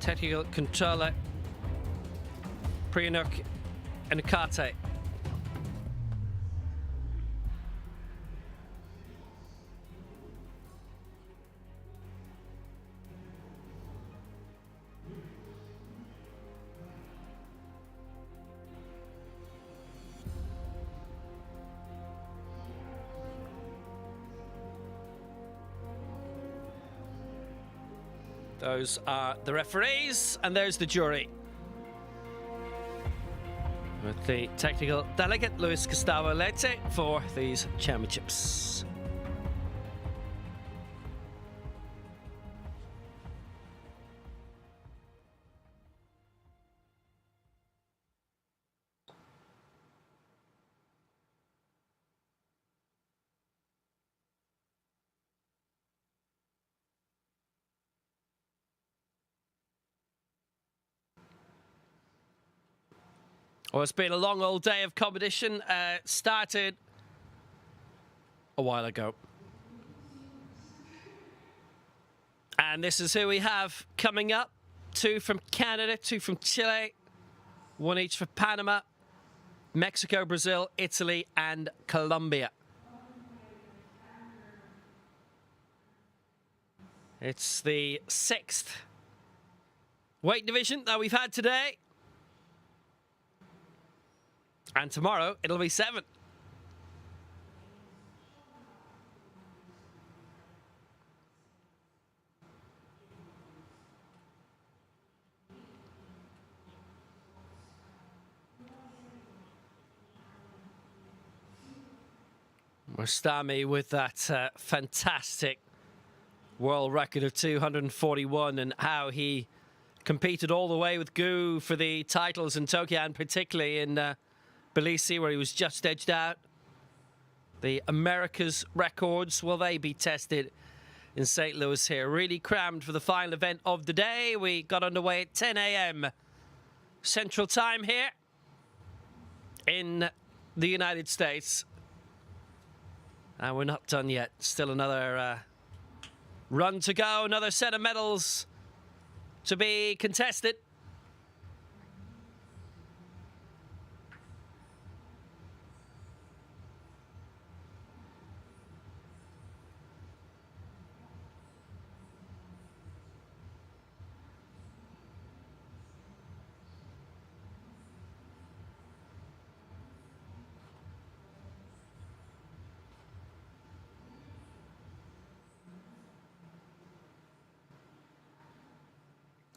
technical controller Priyanuk and Kate. Those are the referees, and there's the jury. With the technical delegate, Luis Gustavo Leite, for these championships. Well, it's been a long old day of competition. Started a while ago. And this is who we have coming up. 2 from Canada, 2 from Chile, 1 each for Panama, Mexico, Brazil, Italy, and Colombia. It's the 6th weight division that we've had today. And tomorrow, it'll be 7. Rostami with that fantastic world record of 241, and how he competed all the way with Gu for the titles in Tokyo, and particularly in Belize, where he was just edged out. The Americas records, will they be tested in St. Louis here? Really crammed for the final event of the day. We got underway at 10 a.m. Central Time here in the United States. And we're not done yet. Still another run to go, another set of medals to be contested.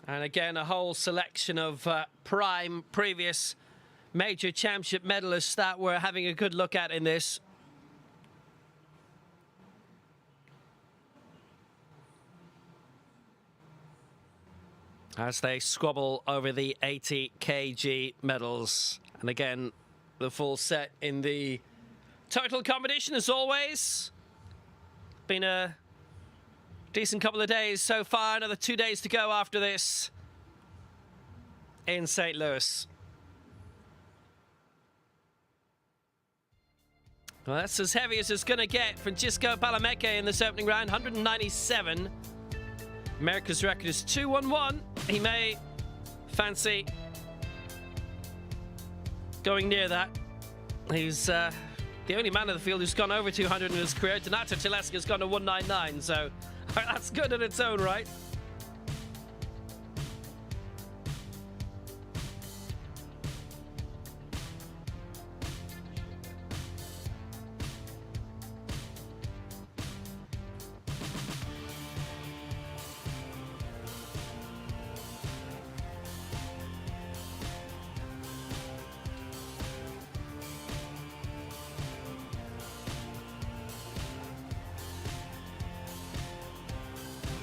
And again, a whole selection of prime previous major championship medalists that we're having a good look at in this. As they squabble over the 80 kg medals. And again, the full set in the total competition as always. Been a decent couple of days so far. Another 2 days to go after this in St. Louis. Well, that's as heavy as it's going to get. Francisco Palomeque in this opening round, 197. America's record is 211. He may fancy going near that. He's the only man in the field who's gone over 200 in his career. Donato Telesca's gone to 199, so that's good in its own right.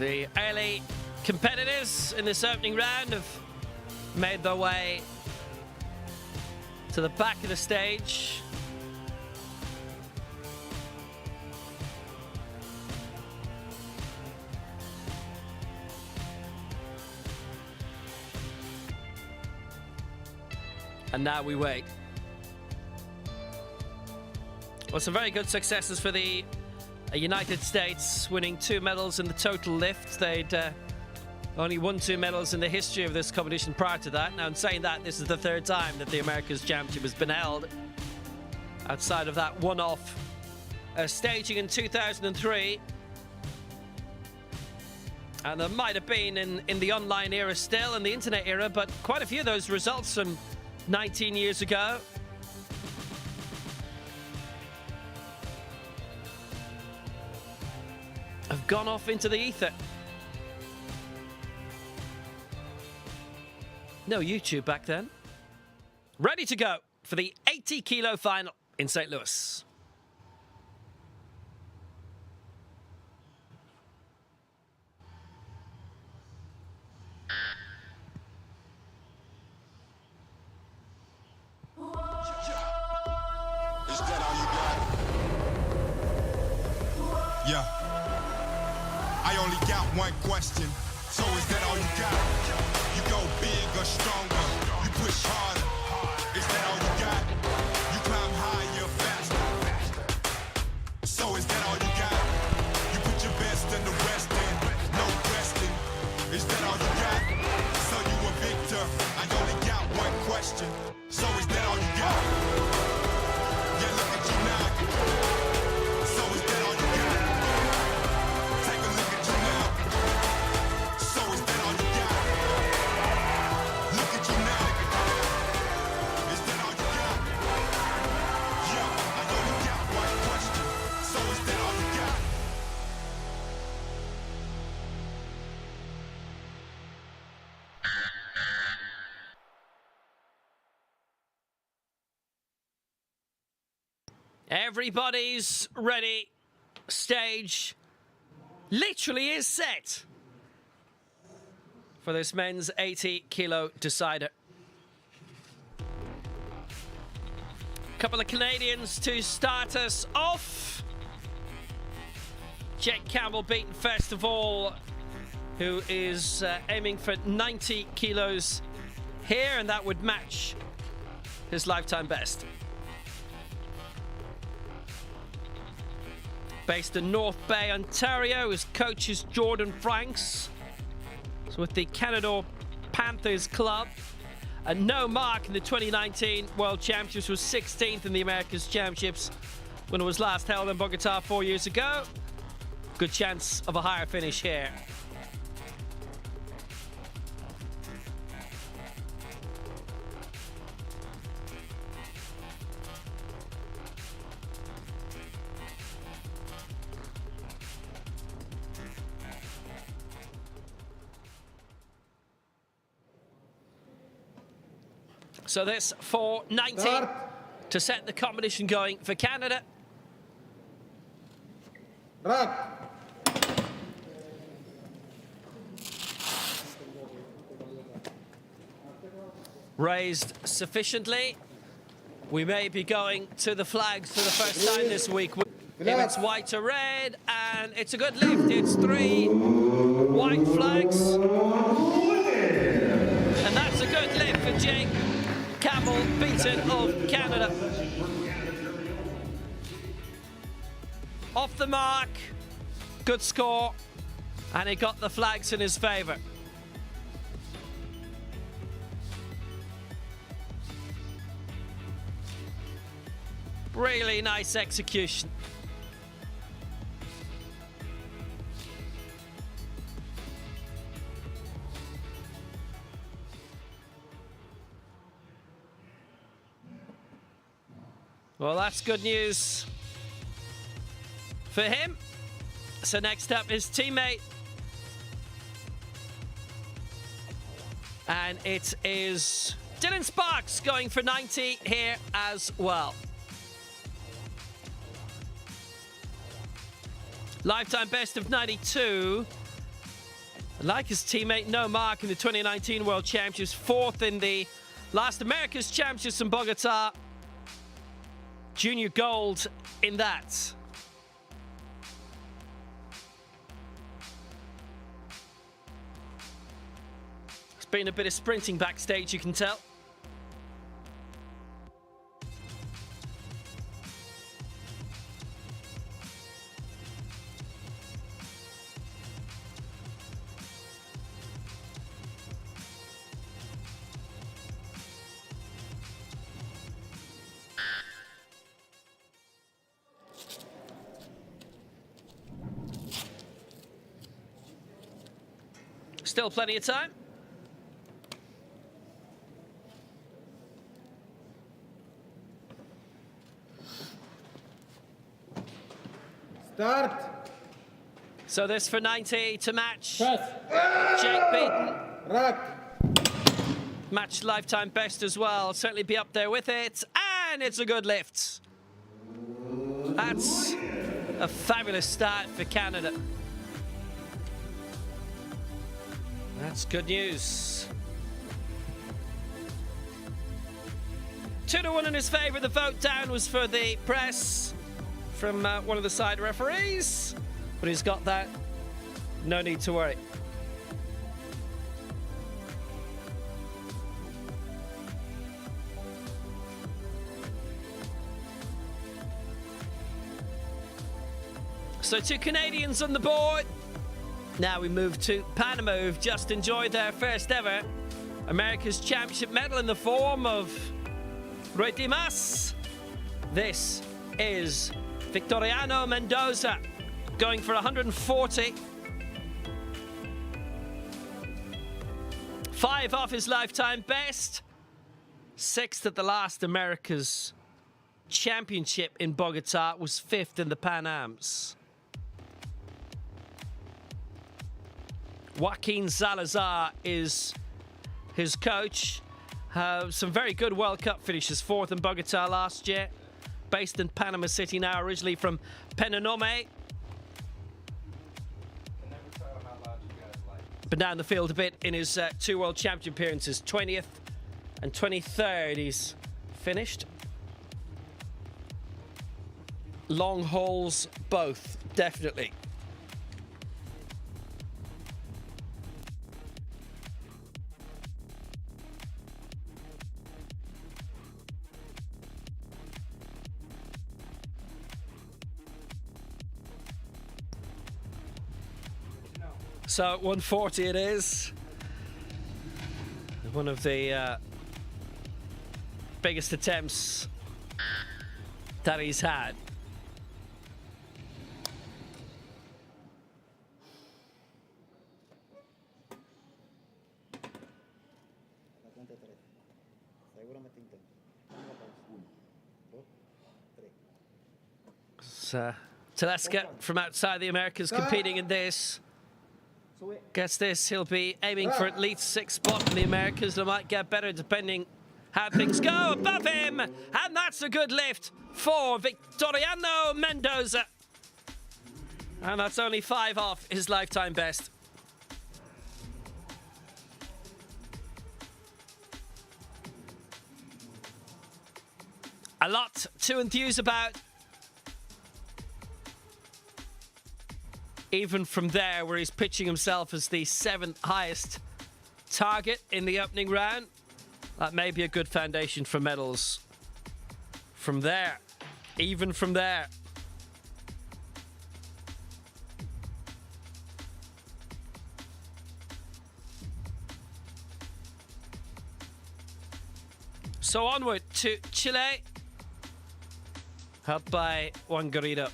The early competitors in this opening round have made their way to the back of the stage. And now we wait. Well, some very good successes for the United States, winning 2 medals in the total lift. They'd Only won 2 medals in the history of this competition prior to that. Now, in saying that, this is the 3rd time that the Americas Championship has been held. Outside of that one-off staging in 2003. And there might have been in the online era still, in the internet era, but quite a few of those results from 19 years ago. Have gone off into the ether. No YouTube back then. Ready to go for the 80-kilo final in St. Louis. Yeah. I only got one question. So is that all you got? You go big or stronger. You push harder. Is that all you got? You climb higher, faster. So is that all you got? You put your best and the rest in. No resting. Is that all you got? So you a victor. I only got one question. So is that all you got? Yeah, look at you now. So is that all you got? Take a look at you now. So is that all you got? Look at you now. Is that all you got? Yeah, I only got one question. So is that all you got? Everybody's ready. Stage literally is set for this men's 80-kilo decider. Couple of Canadians to start us off. Jake Campbell beaten first of all, who is aiming for 90 kilos here, and that would match his lifetime best. Based in North Bay, Ontario, his coach is Jordan Franks. He's with the Canada Panthers club. And no mark in the 2019 World Championships, was 16th in the Americas Championships when it was last held in Bogota 4 years ago. Good chance of a higher finish here. So this for 90 to set the competition going for Canada. Raised sufficiently. We may be going to the flags for the first time this week. If it's white or red, and it's a good lift. It's 3 white flags. And that's a good lift for Jake Campbell, beaten of Canada. Off the mark, good score, and he got the flags in his favour. Really nice execution. Well, that's good news for him. So next up, his teammate. And it is Dylan Sparks going for 90 here as well. Lifetime best of 92. Like his teammate, no mark in the 2019 World Championships. 4th in the last America's Championships in Bogota. Junior gold in that. There's been a bit of sprinting backstage, you can tell. Still plenty of time. Start. So this for 90 to match. Pass. Jake Beaton. Rack. Match lifetime best as well. Certainly be up there with it. And it's a good lift. That's a fabulous start for Canada. That's good news. 2-1 in his favour. The vote down was for the press from one of the side referees. But he's got that. No need to worry. So 2 Canadians on the board. Now we move to Panama, who've just enjoyed their first ever America's Championship medal in the form of Rui Dimas. This is Victoriano Mendoza going for 140. 5 off his lifetime best. 6th at the last America's Championship in Bogota, was 5th in the Pan Ams. Joaquin Salazar is his coach. Some very good World Cup finishes. 4th in Bogota last year. Based in Panama City now, originally from Penanome. Been down the field a bit in his 2 World Championship appearances. 20th and 23rd he's finished. Long hauls both, definitely. So 140 it is. One of the biggest attempts that he's had. So Teleska from outside the Americas competing in this. Gets this, he'll be aiming for at least 6th spot in the Americas. They might get better depending how things go. Above him, and that's a good lift for Victoriano Mendoza. And that's only 5 off his lifetime best. A lot to enthuse about. Even from there, where he's pitching himself as the 7th highest target in the opening round, that may be a good foundation for medals. From there, even from there. So onward to Chile, helped by Juan Garrido,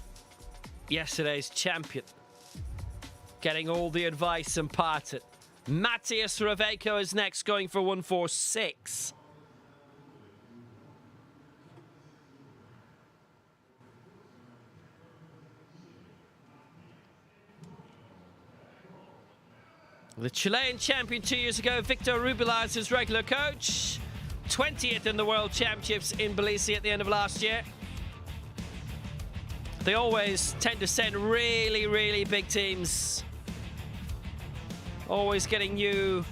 yesterday's champion. Getting all the advice imparted. Matías Reveco is next, going for 146. The Chilean champion 2 years ago, Victor Rubilar, is his regular coach. 20th in the World Championships in Belize at the end of last year. They always tend to send really, really big teams. Always getting new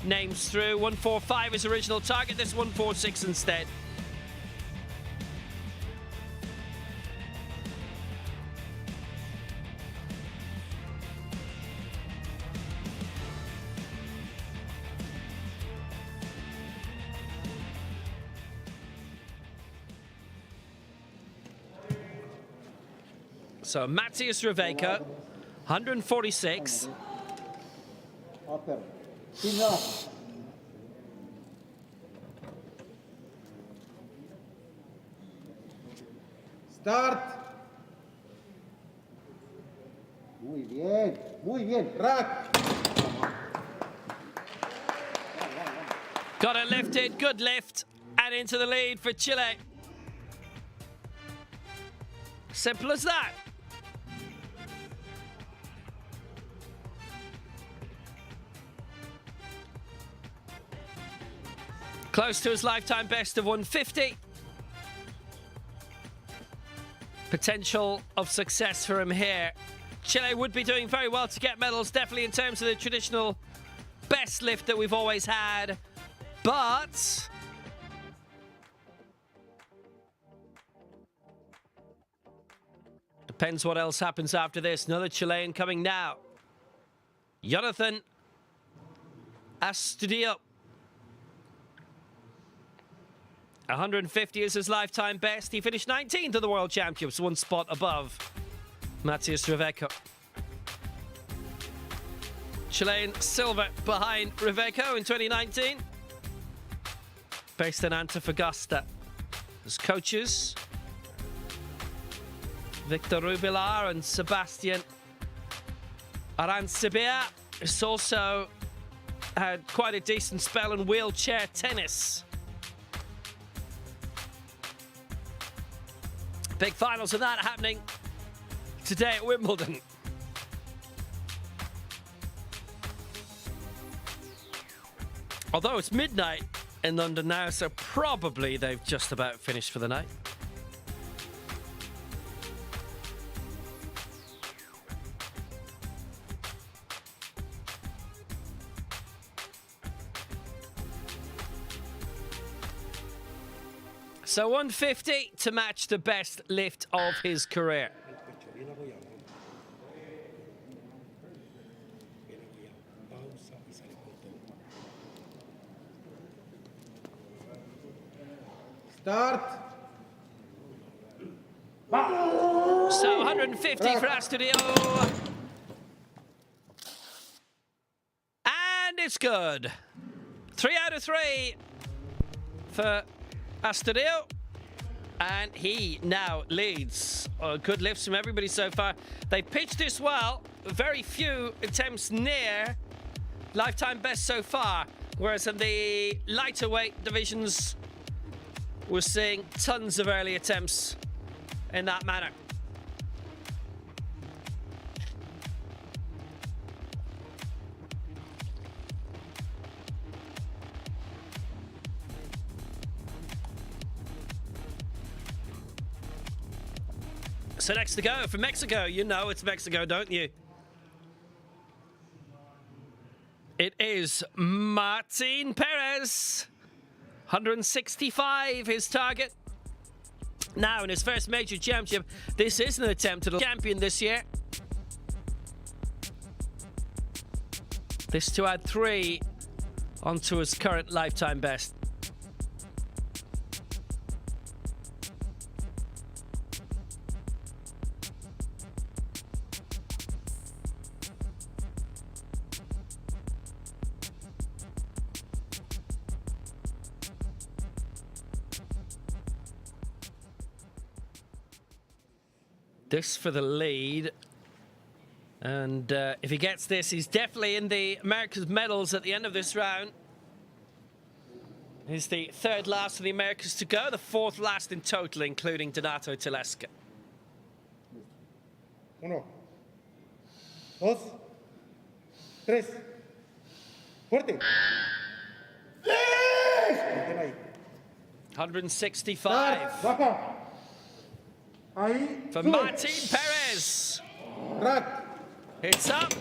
names through. 145 is original target, this 146 instead. So Matías Reveco, 146. Upper. Pinga. Start. Muy bien, muy bien. Rack. Got it lifted, good lift, and into the lead for Chile. Simple as that. Close to his lifetime best of 150. Potential of success for him here. Chile would be doing very well to get medals, definitely in terms of the traditional best lift that we've always had. But depends what else happens after this. Another Chilean coming now. Jonathan Astudillo. 150 is his lifetime best. He finished 19th at the World Championships, one spot above Matías Riveco. Chilean silver behind Riveco in 2019. Based in Antofagasta. His coaches, Victor Rubilar and Sebastian Arancibia, who's also had quite a decent spell in wheelchair tennis. Big finals of that happening today at Wimbledon. Although it's midnight in London now, so probably they've just about finished for the night. So 150 to match the best lift of his career. Start. So 150 for Astudillo. And it's good. 3 out of 3 for Astudillo. And he now leads. Good lifts from everybody so far. They pitched this well. Very few attempts near lifetime best so far. Whereas in the lighter weight divisions, we're seeing tons of early attempts in that manner. So next to go for Mexico. You know it's Mexico, don't you? It is Martin Perez. 165, his target. Now, in his first major championship, this is an attempt at a champion this year. This to add 3 onto his current lifetime best. This for the lead. And if he gets this, he's definitely in the Americas medals at the end of this round. He's the 3rd last of the Americas to go, the 4th last in total, including Donato Telesca. 1, 2, 3. Fuerte. 165 Baja. Ahí. for Sube. Martin Perez. Rack. It's up.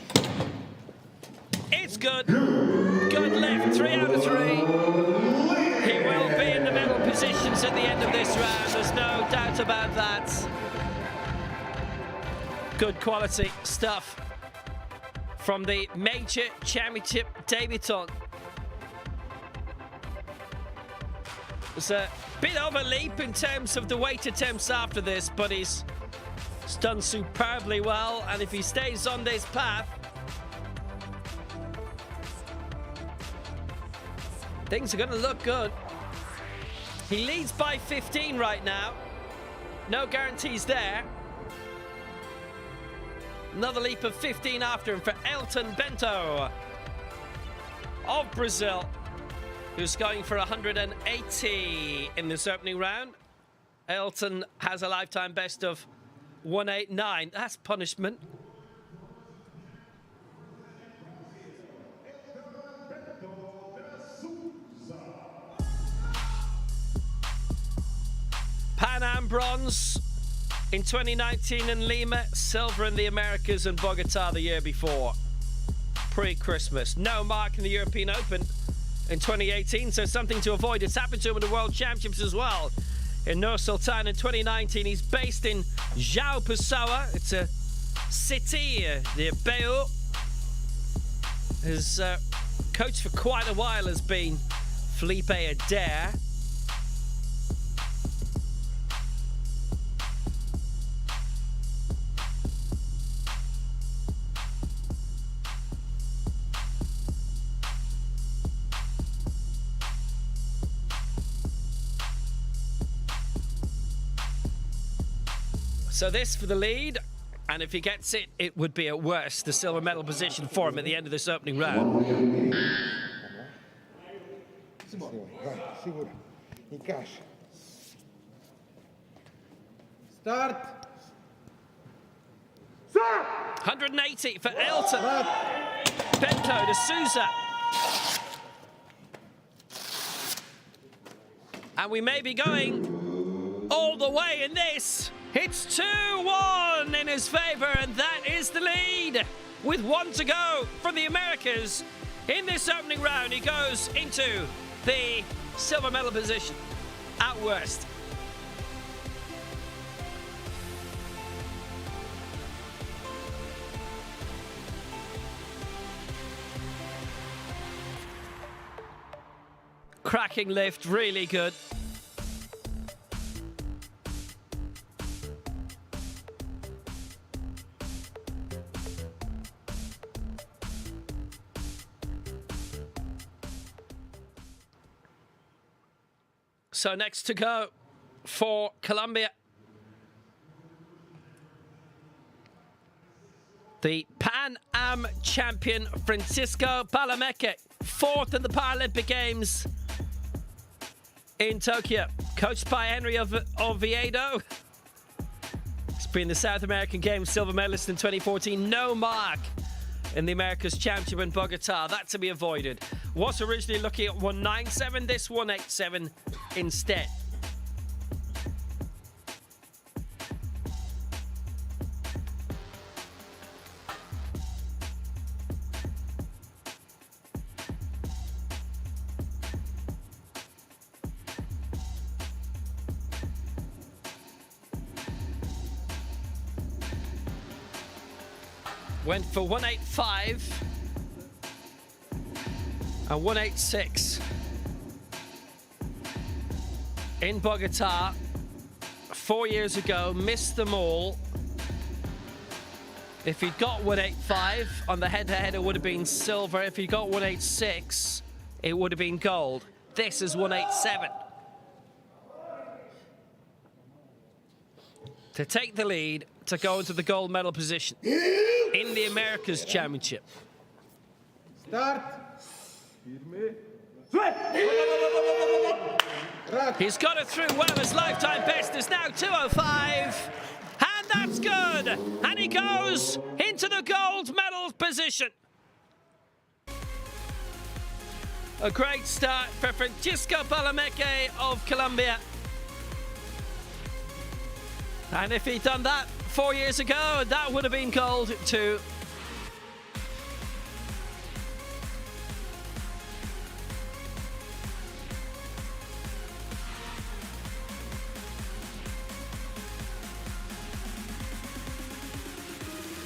It's good. Good lift. 3 out of 3. He will be in the medal positions at the end of this round. There's no doubt about that. Good quality stuff from the major championship debutant. It's a bit of a leap in terms of the weight attempts after this, but he's done superbly well, and if he stays on this path, things are going to look good. He leads by 15 right now. No guarantees there. Another leap of 15 after him for Elton Bento of Brazil. who's going for 180 in this opening round. Elton has a lifetime best of 189. That's punishment. Pan Am bronze in 2019 in Lima, silver in the Americas and Bogota the year before, pre-Christmas. No mark in the European Open in 2018, so something to avoid. It's happened to him in the World Championships as well. In Nur Sultan in 2019, he's based in João Pessoa. It's a city near Beirut. His coach for quite a while has been Felipe Adair. So this for the lead, and if he gets it, it would be at worst the silver medal position for him at the end of this opening round. Segura. Encaixa. Start. 180 for Elton. Bento to Souza. And we may be going all the way in this. It's 2-1 in his favor, and that is the lead. With 1 to go from the Americas in this opening round, he goes into the silver medal position at worst. Cracking lift, really good. So next to go for Colombia, the Pan Am champion Francisco Palomeque, 4th in the Paralympic Games in Tokyo, coached by Henry Oviedo. He's been the South American Games silver medalist in 2014. No mark in the Americas Championship in Bogota. That to be avoided. Was originally looking at 197, this 187 instead. Went for 185 and 186 in Bogota 4 years ago, missed them all. If he'd got 185 on the head-to-head, it would have been silver. If he got 186, it would have been gold. This is 187. To take the lead, to go into the gold medal position in the Americas Championship. Start. He's got it through well. His lifetime best is now 205. And that's good. And he goes into the gold medal position. A great start for Francisco Palomeque of Colombia. And if he'd done that 4 years ago, that would have been gold too.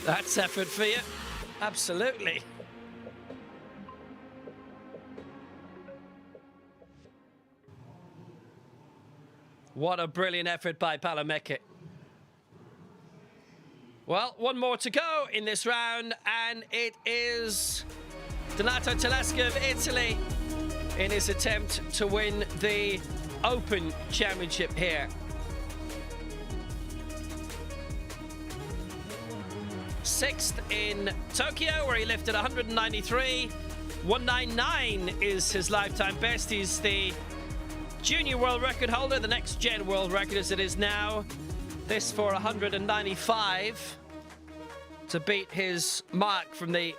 That's effort for you. Absolutely. What a brilliant effort by Palomeque. Well, one more to go in this round, and it is Donato Tedeschi of Italy in his attempt to win the Open Championship here. Sixth in Tokyo, where he lifted 193. 199 is his lifetime best. He's the junior world record holder, the next gen world record as it is now. This for 195 to beat his mark from the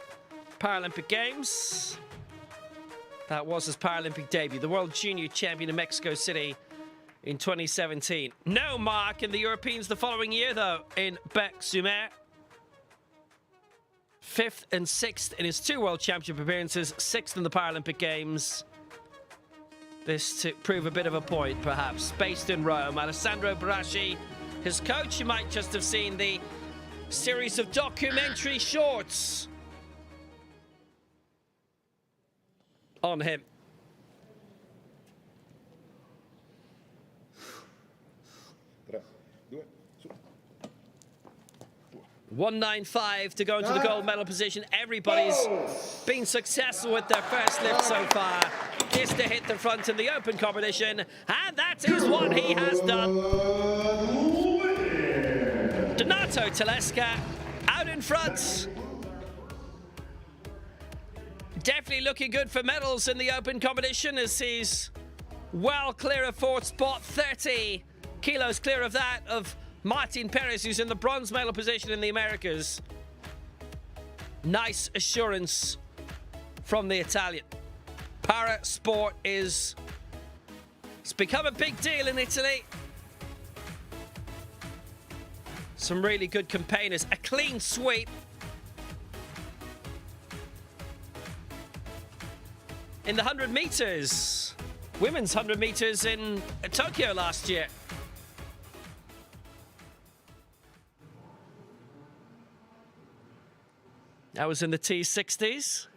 Paralympic Games. That was his Paralympic debut, the world junior champion in Mexico City in 2017. No mark in the Europeans the following year, though, in Bec-sur-Mer. 5th and 6th in his 2 World Championship appearances, 6th in the Paralympic Games. This to prove a bit of a point, perhaps. Based in Rome, Alessandro Barasci, his coach. You might just have seen the series of documentary shorts on him. Tre, due, su. 195 to go into the gold medal position. Everybody's been successful with their first lift so far. Is to hit the front in the open competition, and that is what he has done. Donato Telesca out in front. Definitely looking good for medals in the open competition as he's well clear of 4th spot, 30 kilos clear of that of Martin Perez, who's in the bronze medal position in the Americas. Nice assurance from the Italian. Para sport it's become a big deal in Italy. Some really good campaigners. A clean sweep. In the 100 meters, women's 100 meters in Tokyo last year. That was in the T60s.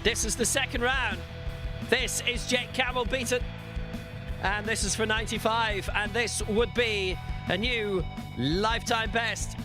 This is the second round. This is Jake Campbell beaten. And this is for 95. And this would be a new lifetime best.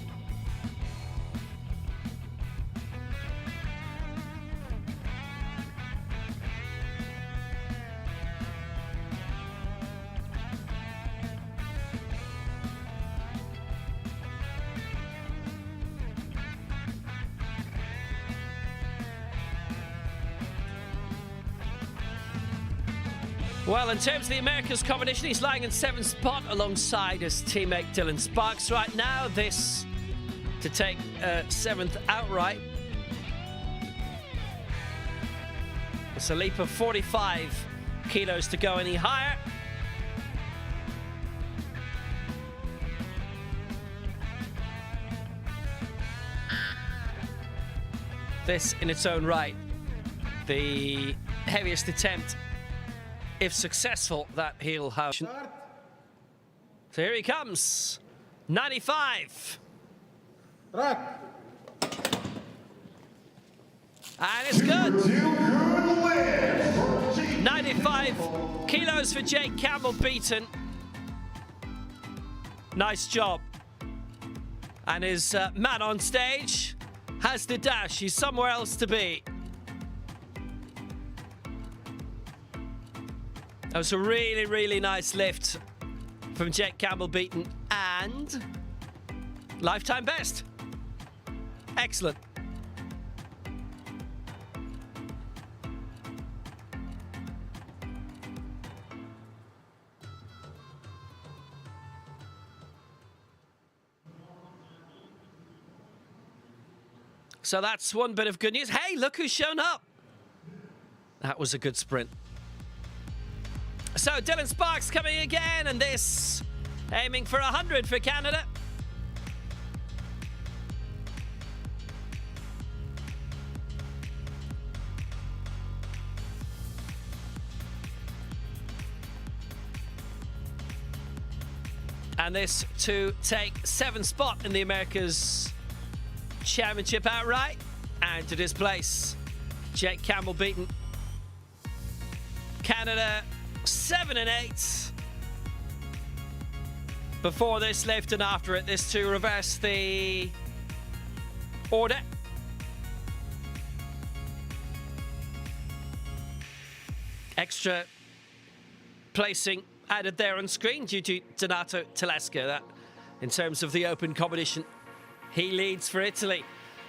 Well, in terms of the Americas competition, he's lying in 7th spot alongside his teammate Dylan Sparks right now. This to take 7th outright. It's a leap of 45 kilos to go any higher. This in its own right, the heaviest attempt, if successful, that he'll have. So here he comes. 95. Track. And it's good. 95 kilos for Jake Campbell beaten. Nice job. And his man on stage has the dash. He's somewhere else to be. That was a really, really nice lift from Jake Campbell beaten and lifetime best. Excellent. So that's one bit of good news. Hey, look who's shown up. That was a good sprint. So Dylan Sparks coming again, and this aiming for 100 for Canada. And this to take 7th spot in the Americas Championship outright, and to displace Jake Campbell beaten. Canada 7 and 8 before this lift, and after it, this to reverse the order. Extra placing added there on screen due to Donato Telesca. That, in terms of the open competition, he leads for Italy.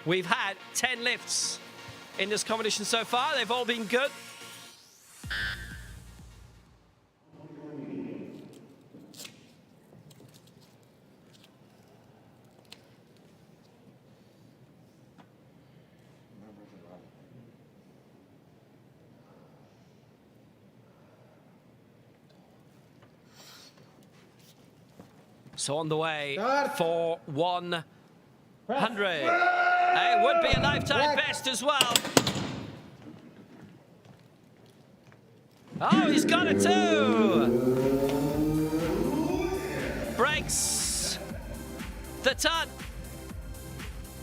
We've had 10 lifts in this competition so far. They've all been good. So on the way for 100. It would be a lifetime best as well. Oh, he's got it too. Breaks the ton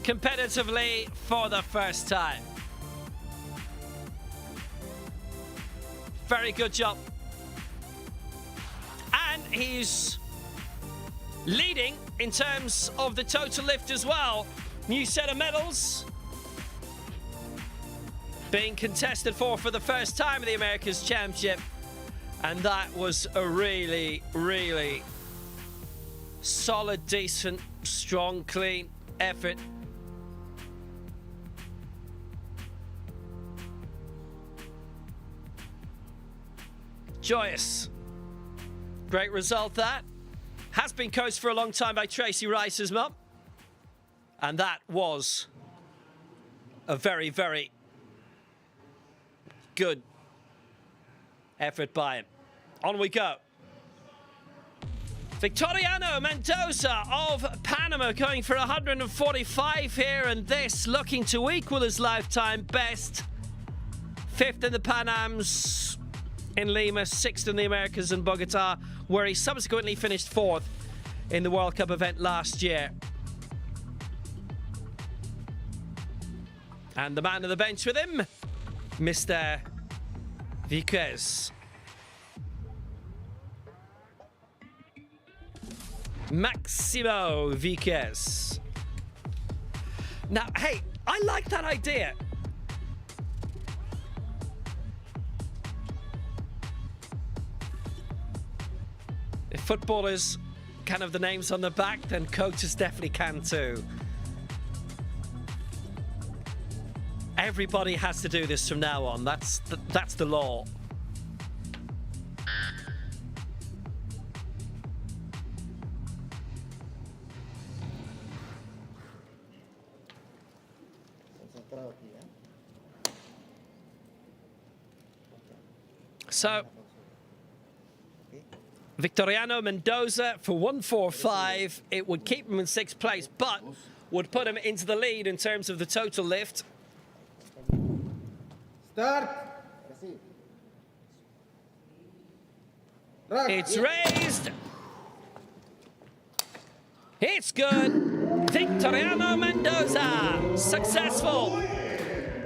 competitively for the first time. Very good job. And he's leading in terms of the total lift as well. New set of medals being contested for the first time at the Americas Championship. And that was a really, really solid, decent, strong, clean effort. Joyous. Great result that. Has been coached for a long time by Tracy Rice's mum. And that was a very, very good effort by him. On we go. Victoriano Mendoza of Panama going for 145 here, and this looking to equal his lifetime best. 5th in the Pan Ams in Lima, 6th in the Americas in Bogota, where he subsequently finished 4th in the World Cup event last year. And the man on the bench with him, Mr. Viquez. Maximo Viquez. Now, hey, I like that idea. If footballers can have the names on the back, then coaches definitely can too. Everybody has to do this from now on. That's the law. So, Victoriano Mendoza for 145. It would keep him in 6th place, but would put him into the lead in terms of the total lift. Start. It's raised. It's good. Victoriano Mendoza, successful.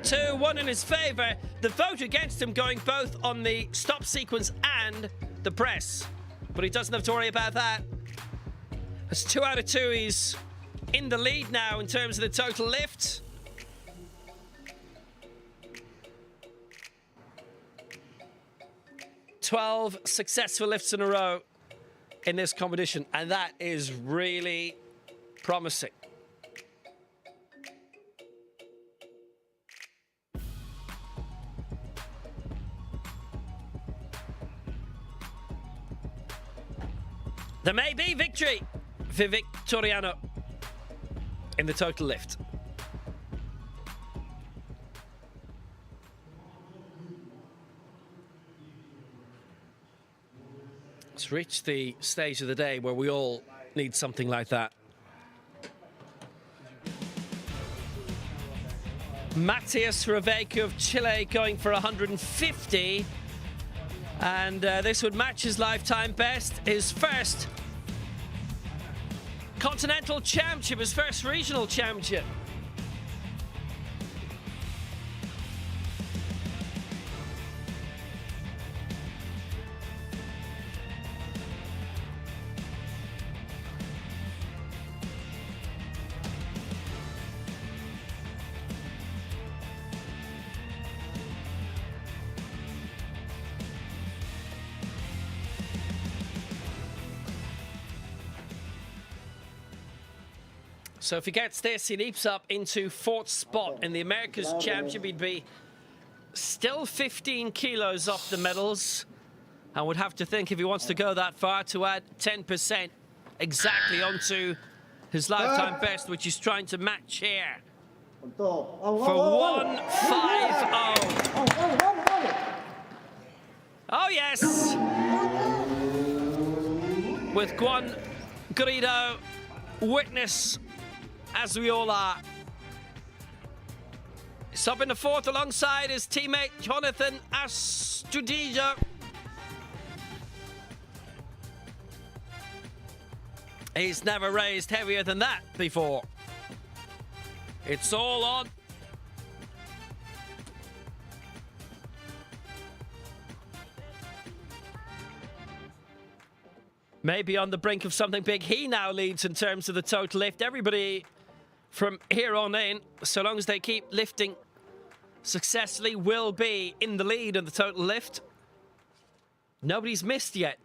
2-1 in his favor. The vote against him going both on the stop sequence and the press. But he doesn't have to worry about that. That's 2 out of 2. He's in the lead now in terms of the total lift. "12 successful lifts in a row in this competition, and that is really promising. There may be victory for Victoriano in the total lift. It's reached the stage of the day where we all need something like that. Matías Reveco of Chile going for 150. And this would match his lifetime best. His first continental championship, his first regional championship. So if he gets this, he leaps up into 4th spot in the Americas Championship. He'd be still 15 kilos off the medals. And would have to think, if he wants to go that far, to add 10% exactly onto his lifetime best, which he's trying to match here. For 150. Oh, yes. With Juan Garrido, witness, as we all are. He's up in the 4th alongside his teammate, Jonathan Astudillo. He's never raised heavier than that before. It's all on. Maybe on the brink of something big. He now leads in terms of the total lift. Everybody from here on in, so long as they keep lifting successfully, will be in the lead in the total lift. Nobody's missed yet.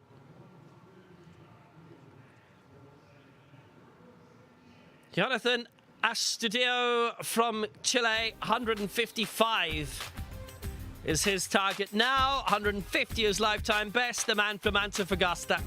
Jonathan Astudillo from Chile, 155 is his target now. 150 is lifetime best, the man from Antofagasta.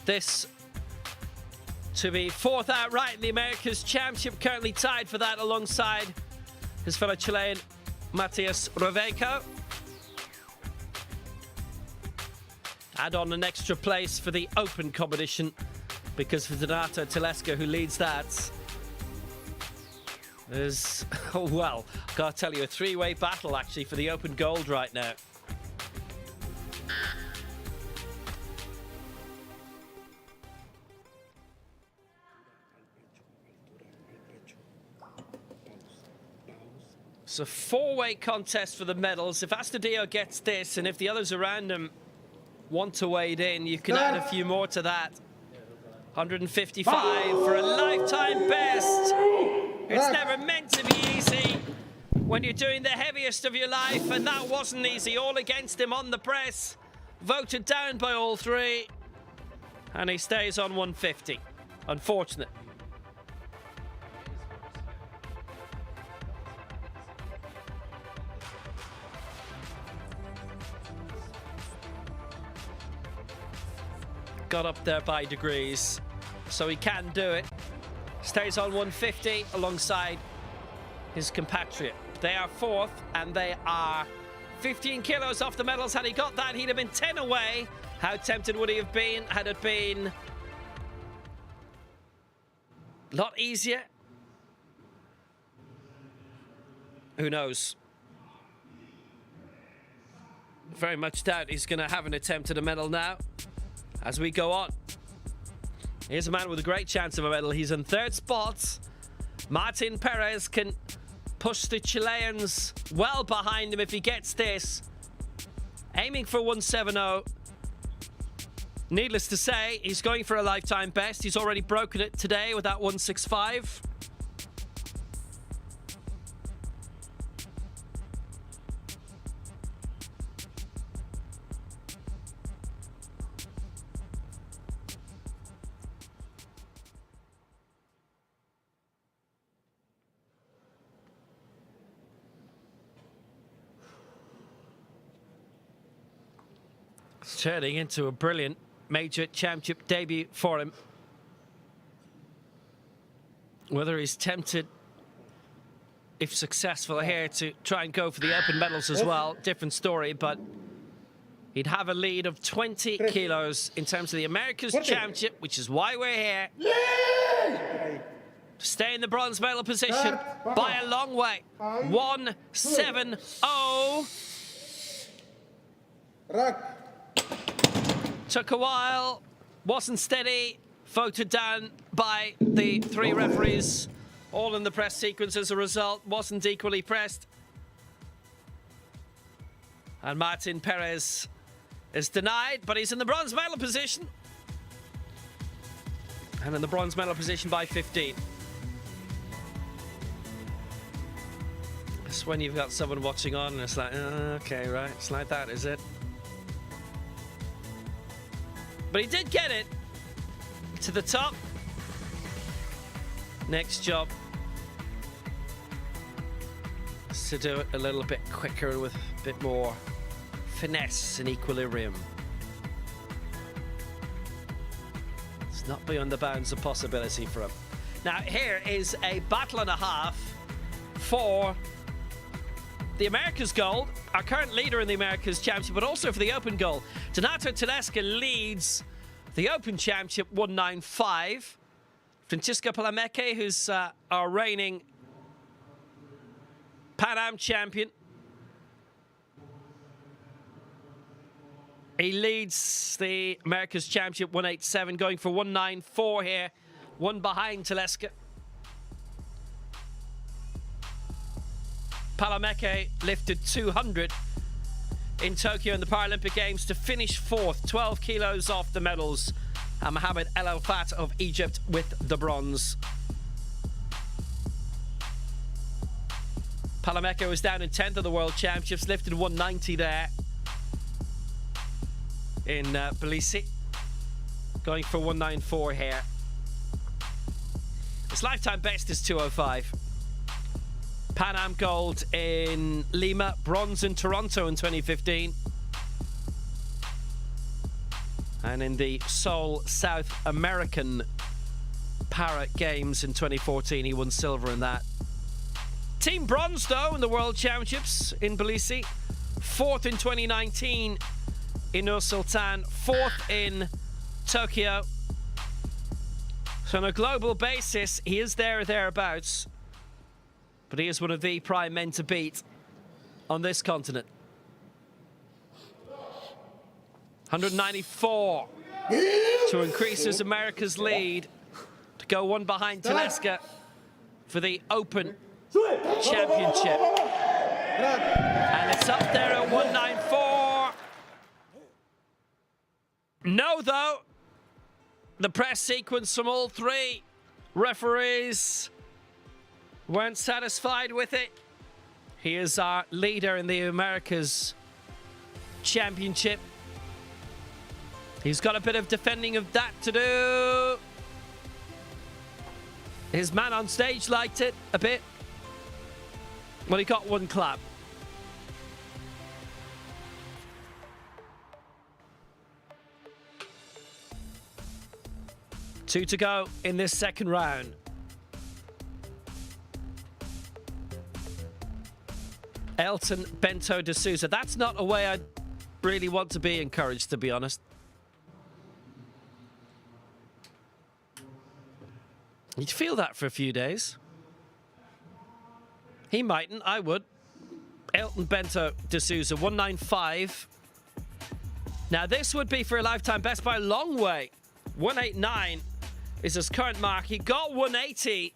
This to be 4th outright in the Americas Championship, currently tied for that alongside his fellow Chilean Matias Reveco. Add on an extra place for the open competition because for Donato Telesco, who leads that, there's, oh well, I've got to tell you, a 3-way battle actually for the open gold right now. It's a 4-way contest for the medals. If Astudillo gets this, and if the others around him want to wade in, you can add a few more to that. 155 for a lifetime best. It's never meant to be easy when you're doing the heaviest of your life, and that wasn't easy. All against him on the press. Voted down by all 3. And he stays on 150. Unfortunate. Got up there by degrees, so he can do it. Stays on 150 alongside his compatriot. They are 4th, and they are 15 kilos off the medals. Had he got that, he'd have been 10 away. How tempted would he have been had it been a lot easier? Who knows? Very much doubt he's going to have an attempt at a medal now. As we go on, here's a man with a great chance of a medal. He's in 3rd spot. Martin Perez can push the Chileans well behind him if he gets this. Aiming for 170. Needless to say, he's going for a lifetime best. He's already broken it today with that 165. Turning into a brilliant major championship debut for him. Whether he's tempted, if successful here, to try and go for the open medals as well, different story, but he'd have a lead of 20 kilos in terms of the Americas Championship, which is why we're here. To stay in the bronze medal position by a long way. 170. Took a while, wasn't steady, voted down by the 3 referees, all in the press sequence as a result, wasn't equally pressed. And Martin Perez is denied, but he's in the bronze medal position. And in the bronze medal position by 15. It's when you've got someone watching on and it's like, okay, right, it's like that, is it? But he did get it to the top. Next job is to do it a little bit quicker and with a bit more finesse and equilibrium. It's not beyond the bounds of possibility for him. Now, here is a battle and a half for the Americas gold, our current leader in the Americas Championship, but also for the Open gold. Donato Tedesca leads the Open Championship 195. Francisco Palameke, who's our reigning Pan Am champion, he leads the Americas Championship 187, going for 194 here, one behind Tedesca. Palameke lifted 200 in Tokyo in the Paralympic Games to finish fourth, 12 kilos off the medals. And Mohamed El Alfat of Egypt with the bronze. Palameke was down in 10th of the World Championships, lifted 190 there in Tbilisi, going for 194 here. His lifetime best is 205. Pan Am gold in Lima, bronze in Toronto in 2015. And in the Seoul South American Para Games in 2014, he won silver in that. Team bronze, though, in the World Championships in Tbilisi. Fourth in 2019 in Nur Sultan. Fourth in Tokyo. So on a global basis, he is there or thereabouts. But he is one of the prime men to beat on this continent. 194 to increase his America's lead, to go one behind Tedesca for the Open Championship. And it's up there at 194. No, though. The press sequence from all three referees weren't satisfied with it. He is our leader in the Americas Championship. He's got a bit of defending of that to do. His man on stage liked it a bit. Well, he got one clap. Two to go in this second round. Elton Bento de Souza. That's not a way I really want to be encouraged, to be honest. You'd feel that for a few days. He mightn't, I would. Elton Bento de Souza, 195. Now, this would be for a lifetime best by a long way. 189 is his current mark. He got 180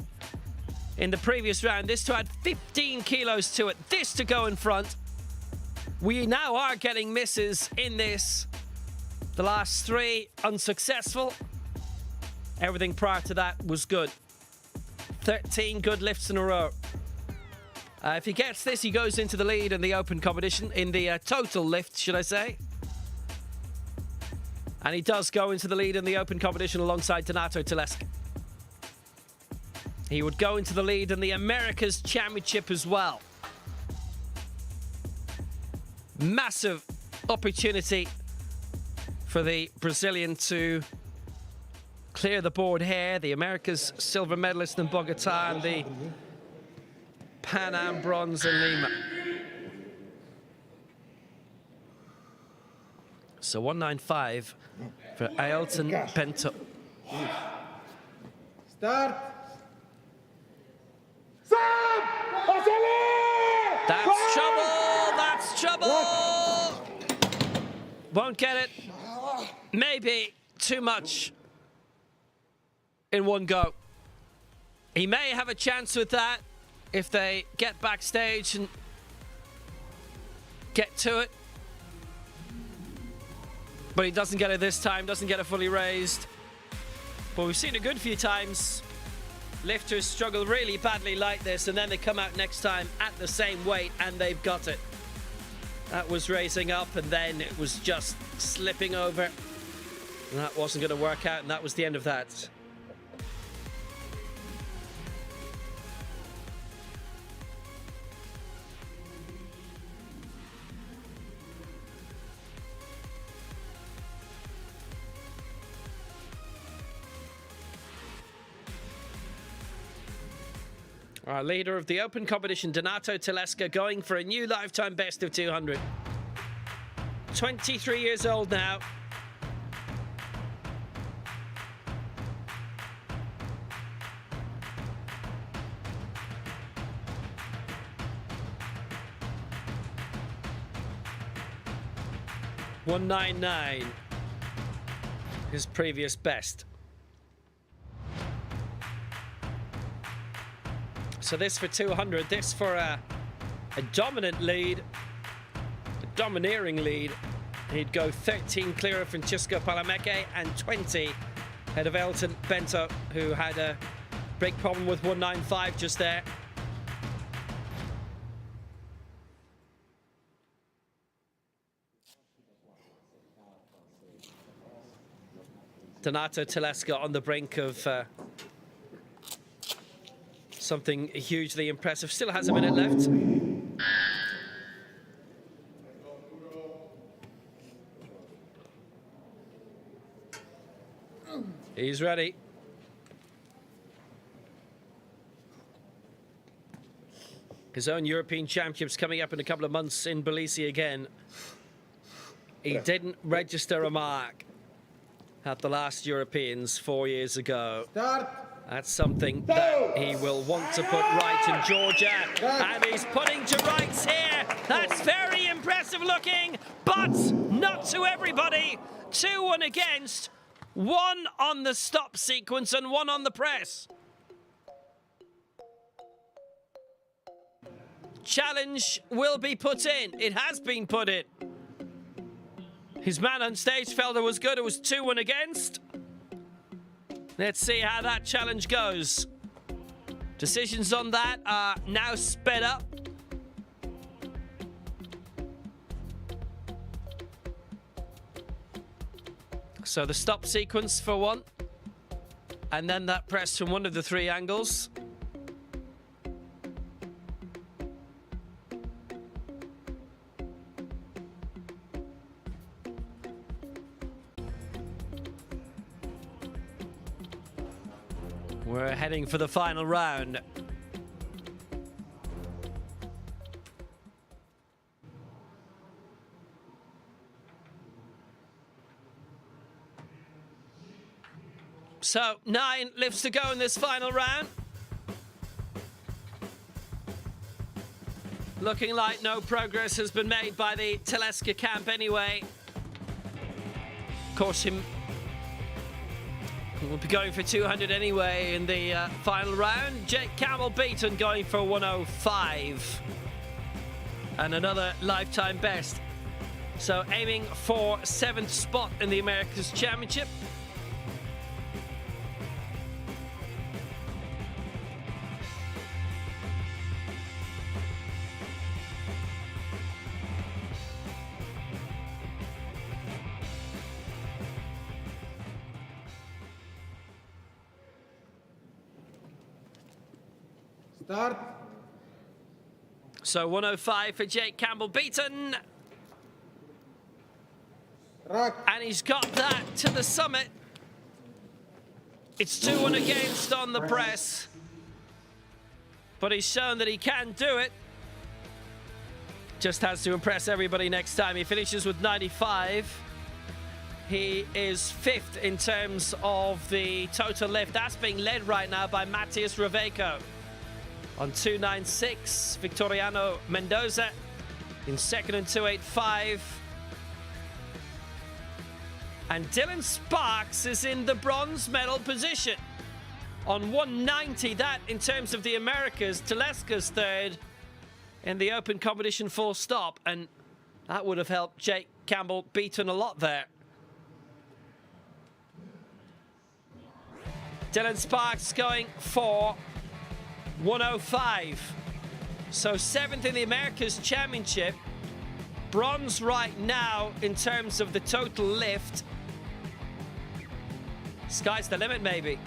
in the previous round. This to add 15 kilos to it. This to go in front. We now are getting misses in this. The last three unsuccessful. Everything prior to that was good. 13 good lifts in a row. If he gets this, he goes into the lead in the Open competition, in the total lift, should I say. And he does go into the lead in the Open competition alongside Donato Tedesca. He would go into the lead in the Americas Championship as well. Massive opportunity for the Brazilian to clear the board here. The Americas silver medalist in Bogota and the Pan Am bronze in Lima. So 195 for Ailton Bento. Start. That's trouble! That's trouble! Won't get it. Maybe too much in one go. He may have a chance with that if they get backstage and get to it. But he doesn't get it this time, doesn't get it fully raised. But we've seen a good few times lifters struggle really badly like this, and then they come out next time at the same weight and they've got it. That was raising up, and then it was just slipping over. And that wasn't going to work out, and that was the end of that. Our leader of the open competition, Donato Telesca, going for a new lifetime best of 200. 23 years old now. .199, his previous best. So this for 200, this for a dominant lead, a domineering lead. He'd go 13 clear of Francisco Palameke and 20 ahead of Elton Bento, who had a big problem with 195 just there. Donato Telesca on the brink of something hugely impressive. Still has a minute left. He's ready. His own European Championships coming up in a couple of months in Belize again. He didn't register a mark at the last Europeans 4 years ago. Start. That's something that he will want to put right in Georgia. And he's putting to rights here. That's very impressive looking, but not to everybody. 2-1 against, 1 on the stop sequence and 1 on the press. Challenge will be put in. It has been put in. His man on stage felt it was good. It was 2-1 against. Let's see how that challenge goes. Decisions on that are now sped up. So the stop sequence for 1. And then that press from one of the 3 angles. We're heading for the final round. So 9 lifts to go in this final round. Looking like no progress has been made by the Telesca camp anyway. Of course, we'll be going for 200 anyway in the final round. Jake Campbell beaten, going for 105. And another lifetime best. So aiming for 7th spot in the Americas Championship. Start. So 105 for Jake Campbell beaten. Rack. And he's got that to the summit. It's 2-1 against on the press. But he's shown that he can do it. Just has to impress everybody next time. He finishes with 95. He is 5th in terms of the total lift. That's being led right now by Matias Reveco. On 296, Victoriano Mendoza in 2nd and 285. And Dylan Sparks is in the bronze medal position. On 190, that in terms of the Americas, Telesca's 3rd in the open competition full stop. And that would have helped Jake Campbell beaten a lot there. Dylan Sparks going for 105. So 7th in the Americas Championship. Bronze right now in terms of the total lift. Sky's the limit, maybe.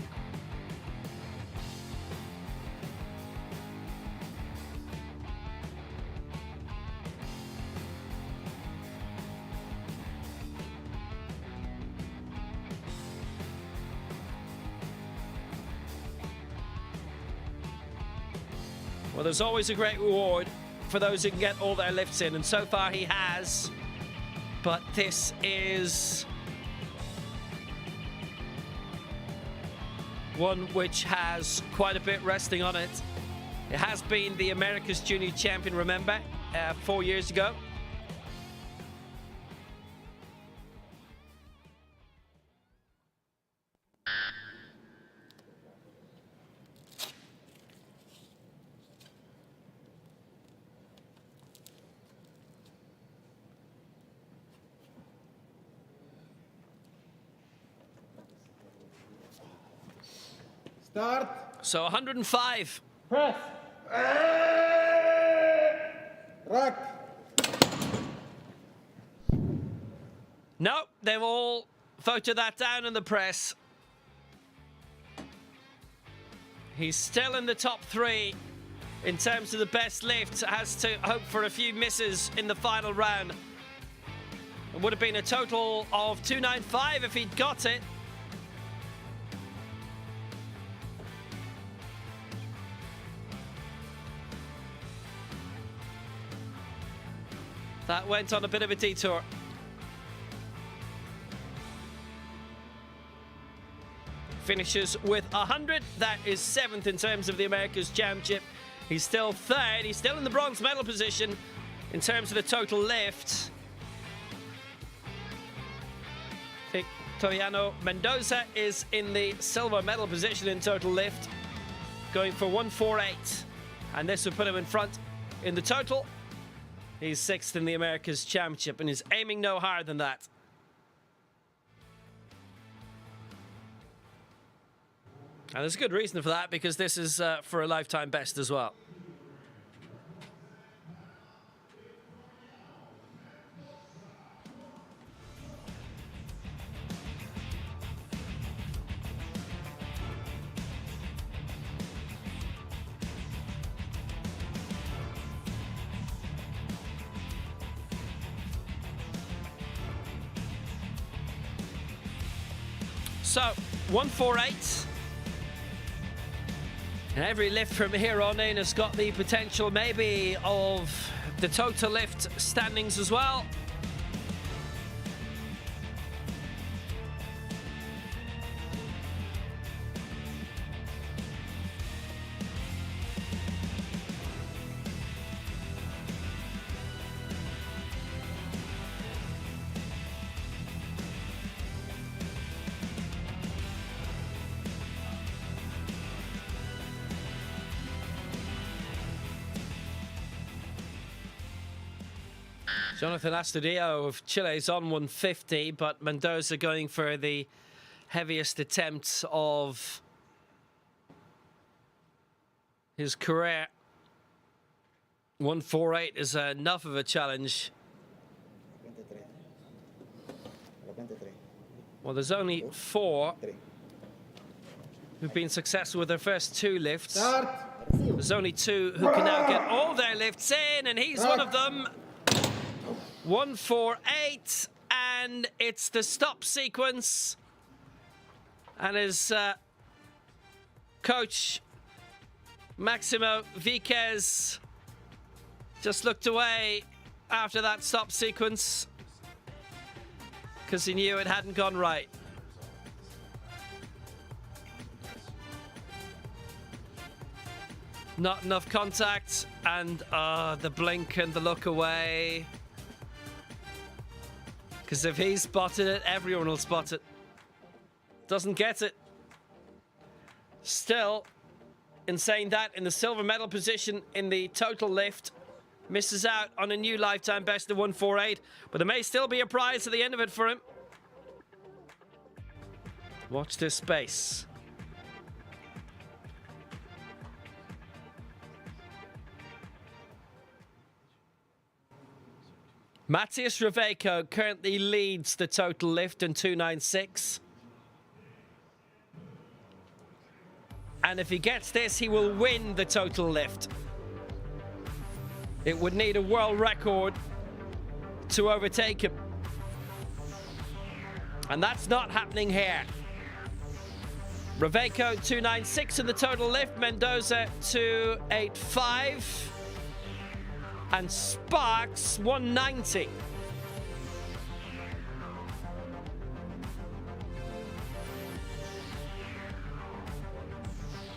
Well, there's always a great reward for those who can get all their lifts in, and so far he has. But this is one which has quite a bit resting on it. It has been the America's Junior Champion, remember, 4 years ago. Start. So 105. Press. Rack. No, they've all voted that down in the press. He's still in the top 3 in terms of the best lift. Has to hope for a few misses in the final round. It would have been a total of 295 if he'd got it. That went on a bit of a detour. Finishes with 100. That is 7th in terms of the Americas Championship. He's still 3rd. He's still in the bronze medal position in terms of the total lift. Victoriano Mendoza is in the silver medal position in total lift, going for 148. And this would put him in front in the total. He's 6th in the Americas Championship and is aiming no higher than that. And there's a good reason for that, because this is for a lifetime best as well. So, 148. And every lift from here on in has got the potential maybe of the total lift standings as well. Jonathan Astudillo of Chile is on 150, but Mendoza going for the heaviest attempt of his career. 148 is enough of a challenge. Well, there's only 4 who've been successful with their first 2 lifts. Start. There's only 2 who can now get all their lifts in, and he's one of them. 148, and it's the stop sequence. And his coach, Maximo Viquez, just looked away after that stop sequence because he knew it hadn't gone right. Not enough contact, and the blink and the look away. Because if he spotted it, everyone will spot it. Doesn't get it. Still, in saying that, in the silver medal position in the total lift, misses out on a new lifetime best of 148, but there may still be a prize at the end of it for him. Watch this space. Matthias Reveco currently leads the total lift in 296. And if he gets this, he will win the total lift. It would need a world record to overtake him. And that's not happening here. Reveco 296 in the total lift, Mendoza 285. And Sparks 190.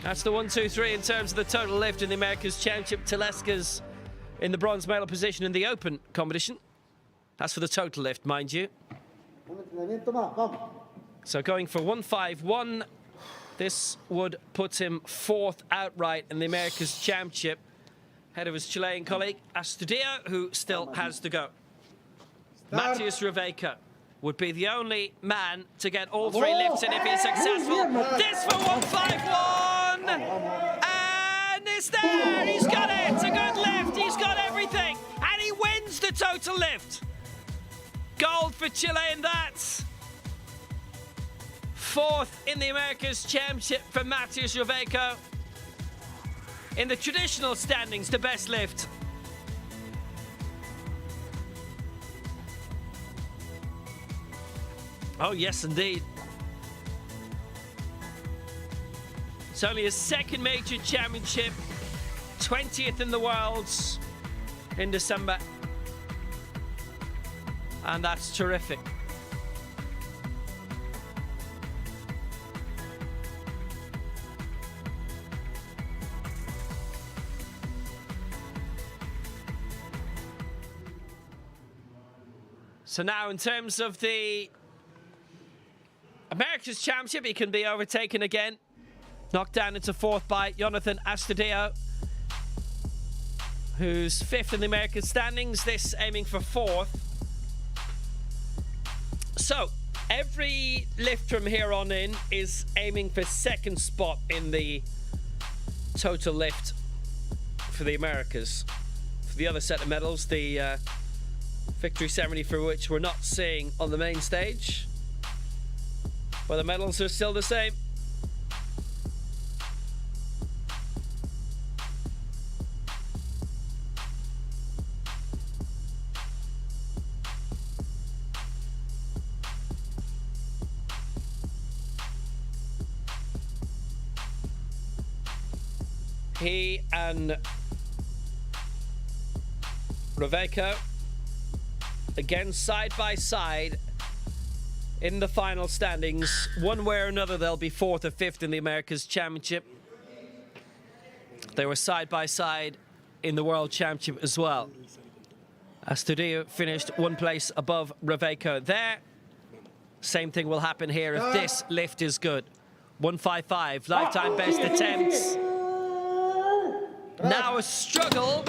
That's the 1, 2, 3 in terms of the total lift in the Americas Championship. Teleska's in the bronze medal position in the open competition. That's for the total lift, mind you. So going for 151, this would put him 4th outright in the Americas Championship, ahead of his Chilean colleague Astudillo, who still has to go. Matthias Reveco would be the only man to get all 3 lifts in if he's successful. This for 151! And it's there! He's got it! It's a good lift! He's got everything! And he wins the total lift! Gold for Chile in that. 4th in the Americas Championship for Matthias Reveco. In the traditional standings, the best lift. Oh, yes, indeed. It's only his 2nd major championship, 20th in the Worlds in December. And that's terrific. So now in terms of the America's Championship, he can be overtaken again. Knocked down into 4th by Jonathan Astudillo, who's 5th in the American standings, this aiming for 4th. So every lift from here on in is aiming for 2nd spot in the total lift for the Americas. For the other set of medals, the victory ceremony for which we're not seeing on the main stage, but the medals are still the same. He and Reveco again side by side in the final standings. One way or another, they'll be 4th or 5th in the Americas Championship. They were side by side in the World Championship as well. Astudillo finished 1 place above Reveco there. Same thing will happen here if this lift is good. 155, lifetime best attempts. Now a struggle,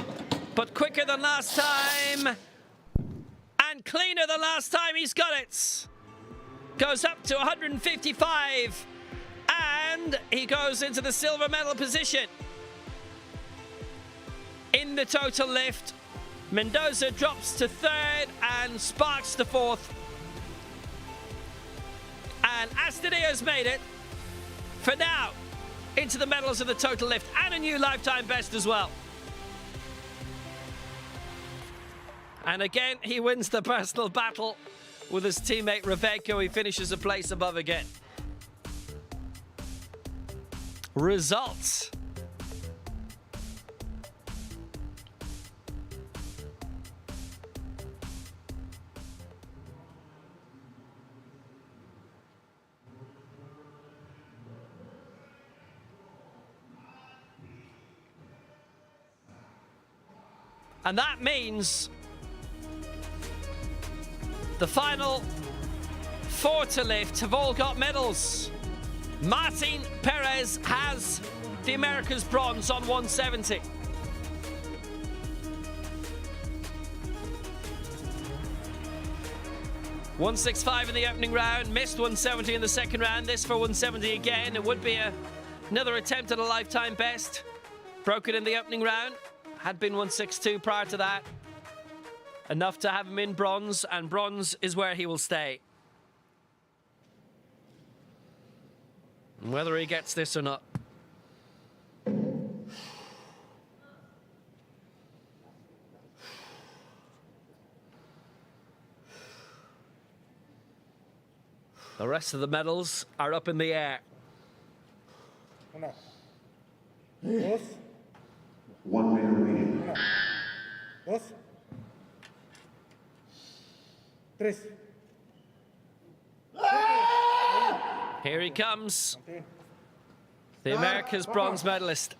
but quicker than last time. And cleaner than last time, he's got it. Goes up to 155. And he goes into the silver medal position. In the total lift, Mendoza drops to 3rd and Sparks to 4th. And Astudillo's made it, for now, into the medals of the total lift and a new lifetime best as well. And again, he wins the personal battle with his teammate Reveco. He finishes a place above again. Results. And that means the final 4 to lift have all got medals. Martin Perez has the Americas bronze on 170. .165 in the opening round, missed 170 in the second round. This for 170 again. It would be another attempt at a lifetime best. Broke it in the opening round. Had been 162 prior to that. enough to have him in bronze, and bronze is where he will stay. And whether he gets this or not. The rest of the medals are up in the air. Una. Dos. 1 minute remaining. Una. Dos. Tres. Here he comes. The America's bronze medalist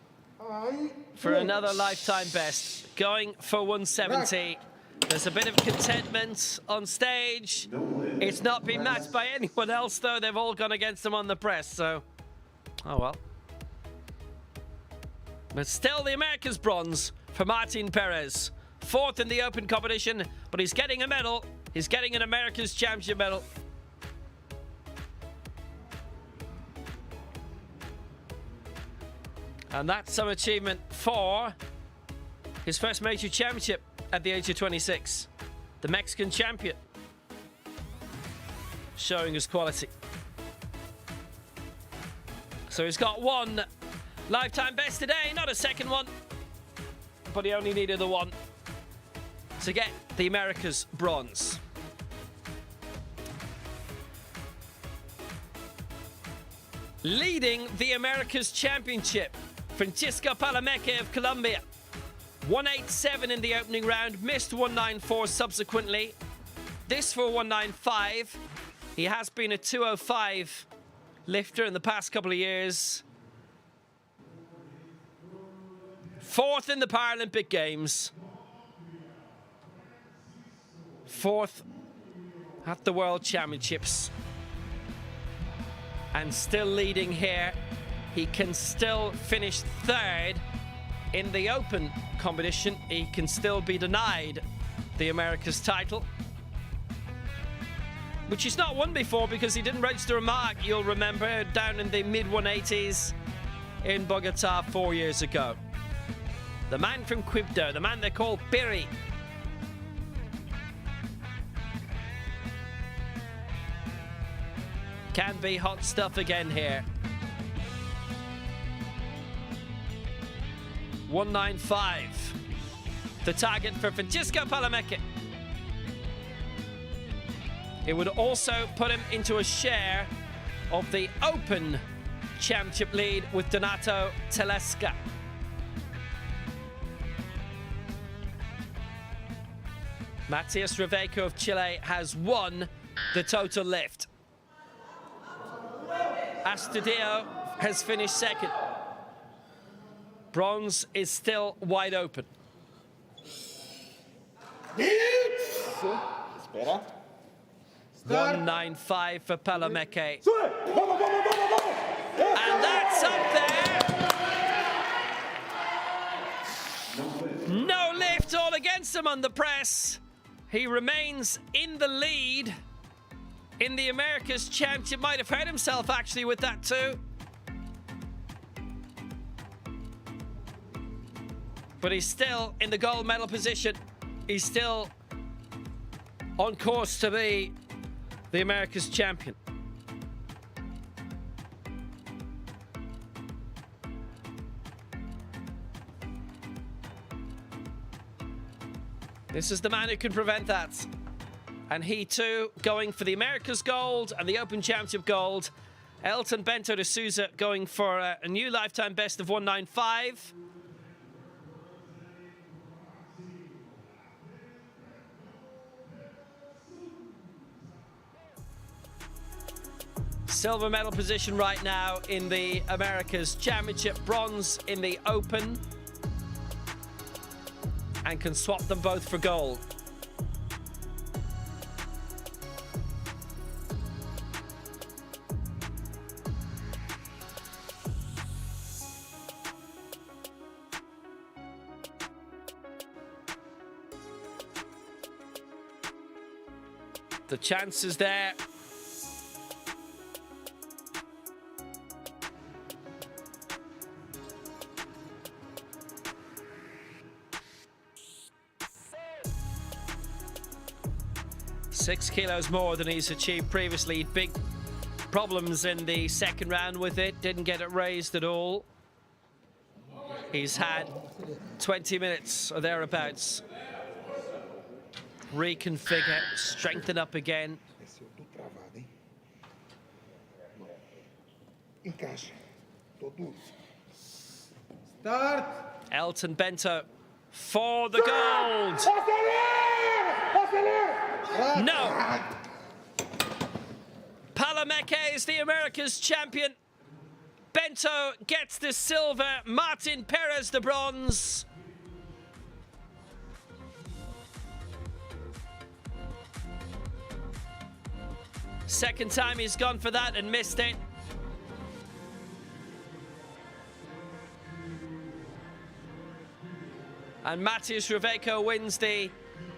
for another lifetime best. Going for 170. There's a bit of contentment on stage. It's not been matched by anyone else, though. They've all gone against him on the press, so... oh, well. But still the America's bronze for Martin Perez. 4th in the open competition, but he's getting a medal. He's getting an America's Championship medal. And that's some achievement for his first major championship at the age of 26. The Mexican champion. Showing his quality. So he's got one lifetime best today, not a second one. But he only needed the one to get the America's bronze. Leading the America's Championship, Francisco Palomeque of Colombia. 187 in the opening round, missed 194 subsequently. This for 195. He has been a 205 lifter in the past couple of years. 4th in the Paralympic Games. 4th at the World Championships. And still leading here. He can still finish 3rd in the open competition. He can still be denied the America's title, which he's not won before because he didn't register a mark, you'll remember, down in the mid-180s in Bogota 4 years ago. The man from Quibdó, the man they call Piri. Can be hot stuff again here. 195. The target for Francisco Palomeque. It would also put him into a share of the Open Championship lead with Donato Telesca. Matias Reveco of Chile has won the total lift. Astudillo has finished 2nd. Bronze is still wide open. Espera. 195 for Palomeque. And that's up there. No lift, all against him on the press. He remains in the lead in the America's Championship. Might have hurt himself actually with that too. But he's still in the gold medal position. He's still on course to be the America's champion. This is the man who can prevent that. And he too going for the America's gold and the Open Championship gold. Elton Bento de Souza going for a new lifetime best of 195. Silver medal position right now in the America's Championship, bronze in the Open, and can swap them both for gold. The chance is there. 6 kilos more than he's achieved previously. Big problems in the second round with it. Didn't get it raised at all. He's had 20 minutes or thereabouts. Reconfigure, strengthen up again. Desceu do travado, hein? Encaixa. Tô duro. Start! Elton Bento for the gold. Acelera! Acelera! No. Palameke is the America's champion. Bento gets the silver. Martin Perez the bronze. Second time he's gone for that and missed it. And Matias Reveco wins the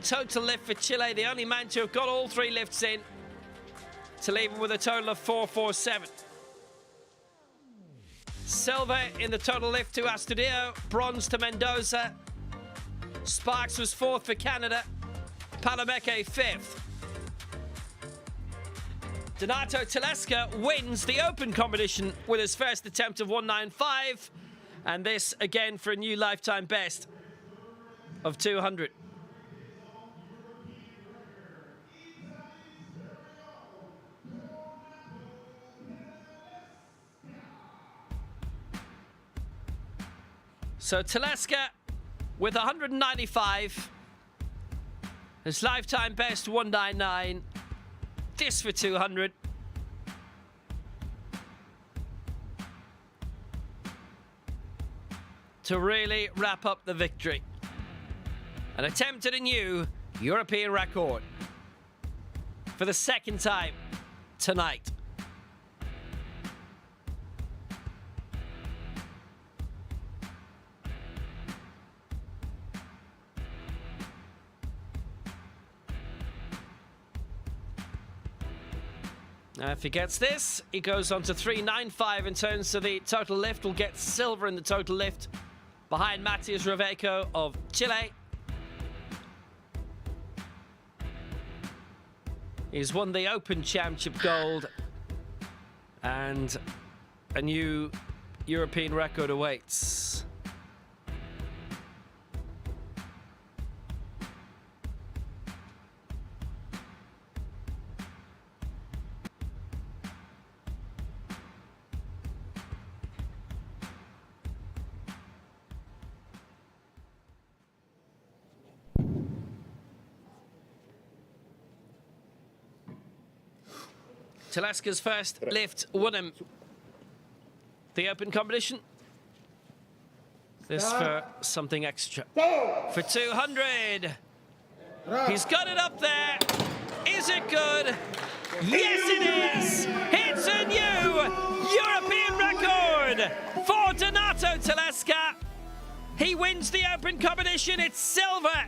total lift for Chile, the only man to have got all 3 lifts in to leave him with a total of 447. Silver in the total lift to Astudillo, bronze to Mendoza. Sparks was 4th for Canada, Palameke 5th. Donato Telesca wins the open competition with his first attempt of 195, and this again for a new lifetime best of 200. So Telesca with 195, his lifetime best 199, this for 200. To really wrap up the victory. An attempt at a new European record for the second time tonight. Now, if he gets this, he goes on to 395 in terms of the total lift. Will get silver in the total lift behind Matias Reveco of Chile. He's won the Open Championship gold, and a new European record awaits. Telesca's first lift won him the open competition. This for something extra. For 200. He's got it up there. Is it good? Yes, it is. It's a new European record for Donato Telesca. He wins the open competition. It's silver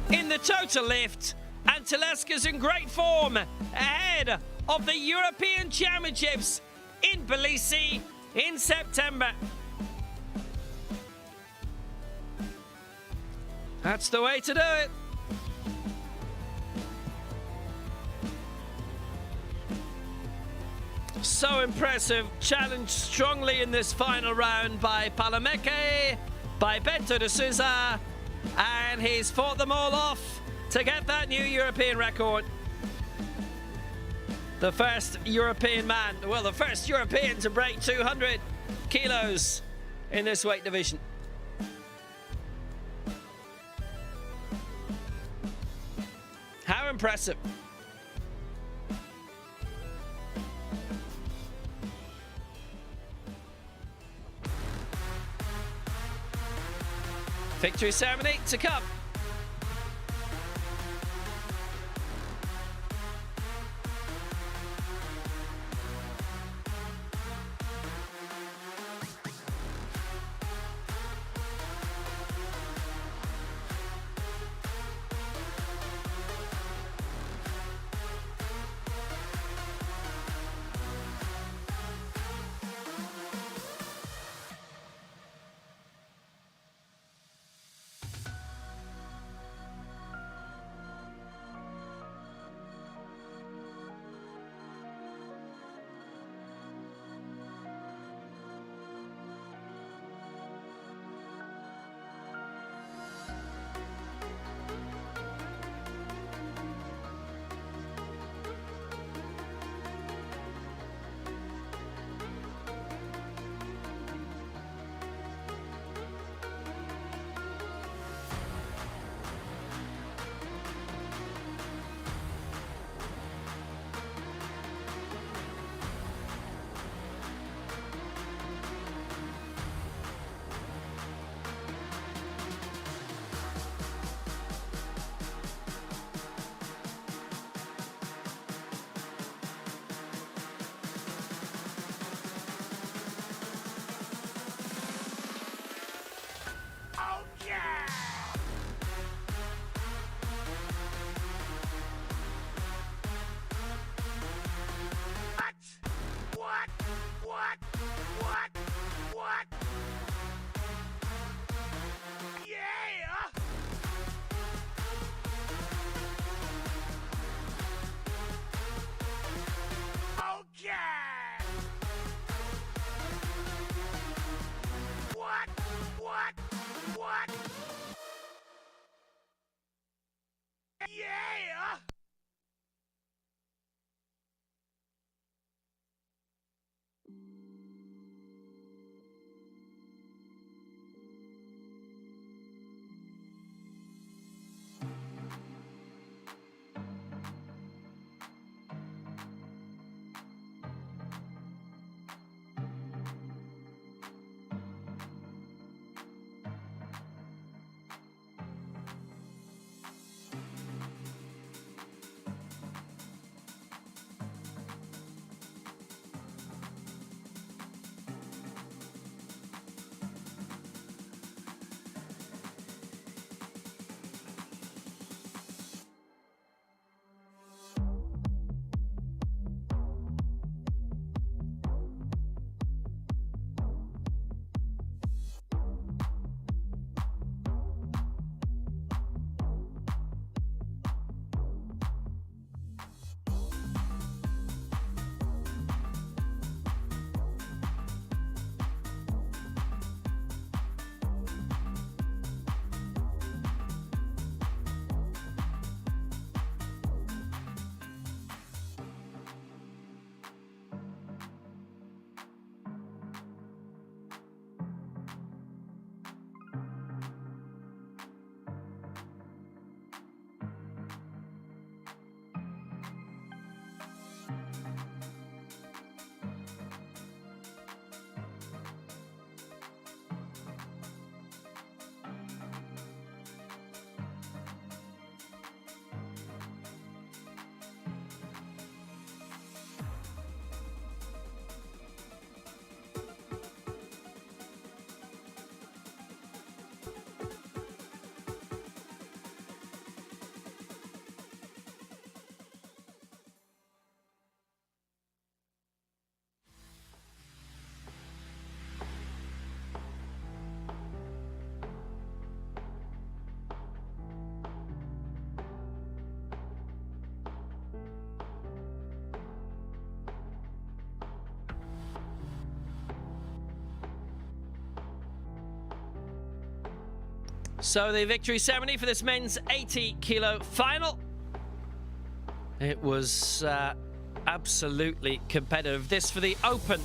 in the total lift. And Telesca's in great form ahead of the European Championships in Tbilisi in September. That's the way to do it. So impressive, challenged strongly in this final round by Palameke, by Bento de Souza, and he's fought them all off to get that new European record. The first European man, well, the first European to break 200 kilos in this weight division. How impressive. Victory ceremony to come. So the victory ceremony for this men's 80-kilo final. It was absolutely competitive. This for the open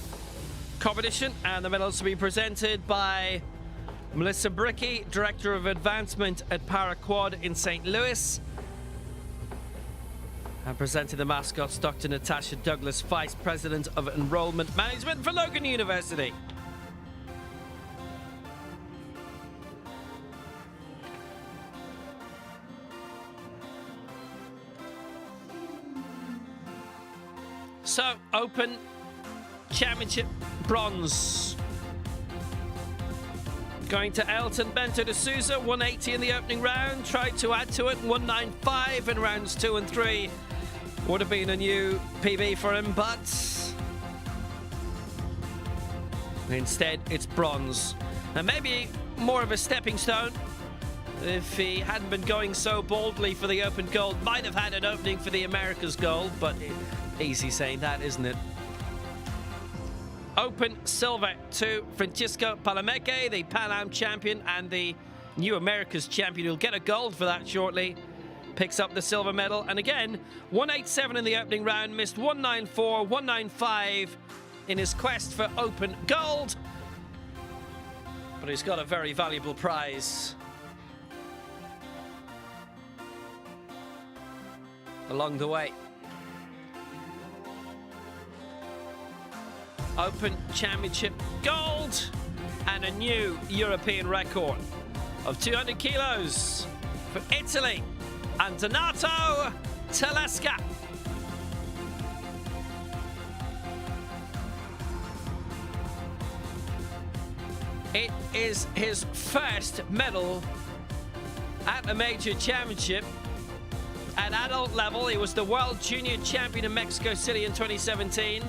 competition, and the medals to be presented by Melissa Bricky, Director of Advancement at Paraquad in St. Louis. And presenting the mascots, Dr. Natasha Douglas, Vice President of Enrollment Management for Logan University. So, Open Championship bronze. Going to Elton Bento de Souza, 180 in the opening round. Tried to add to it, 195 in rounds 2 and 3. Would have been a new PB for him, but instead it's bronze. And maybe more of a stepping stone. If he hadn't been going so boldly for the Open Gold, might have had an opening for the Americas Gold, but easy saying that, isn't it? Open silver to Francisco Palameke, the Pan Am champion and the new Americas champion. He'll get a gold for that shortly. Picks up the silver medal. And again, 187 in the opening round, missed 194, 195 in his quest for Open Gold. But he's got a very valuable prize along the way. Open Championship gold and a new European record of 200 kilos for Italy and Donato Telesca. It is his first medal at a major championship. At adult level, he was the World Junior Champion in Mexico City in 2017.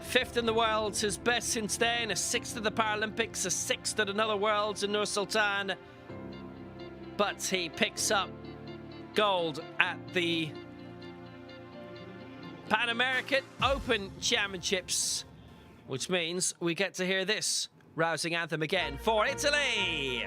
5th in the world, his best since then, a 6th at the Paralympics, a 6th at another Worlds in Nur Sultan. But he picks up gold at the Pan American Open Championships, which means we get to hear this rousing anthem again for Italy.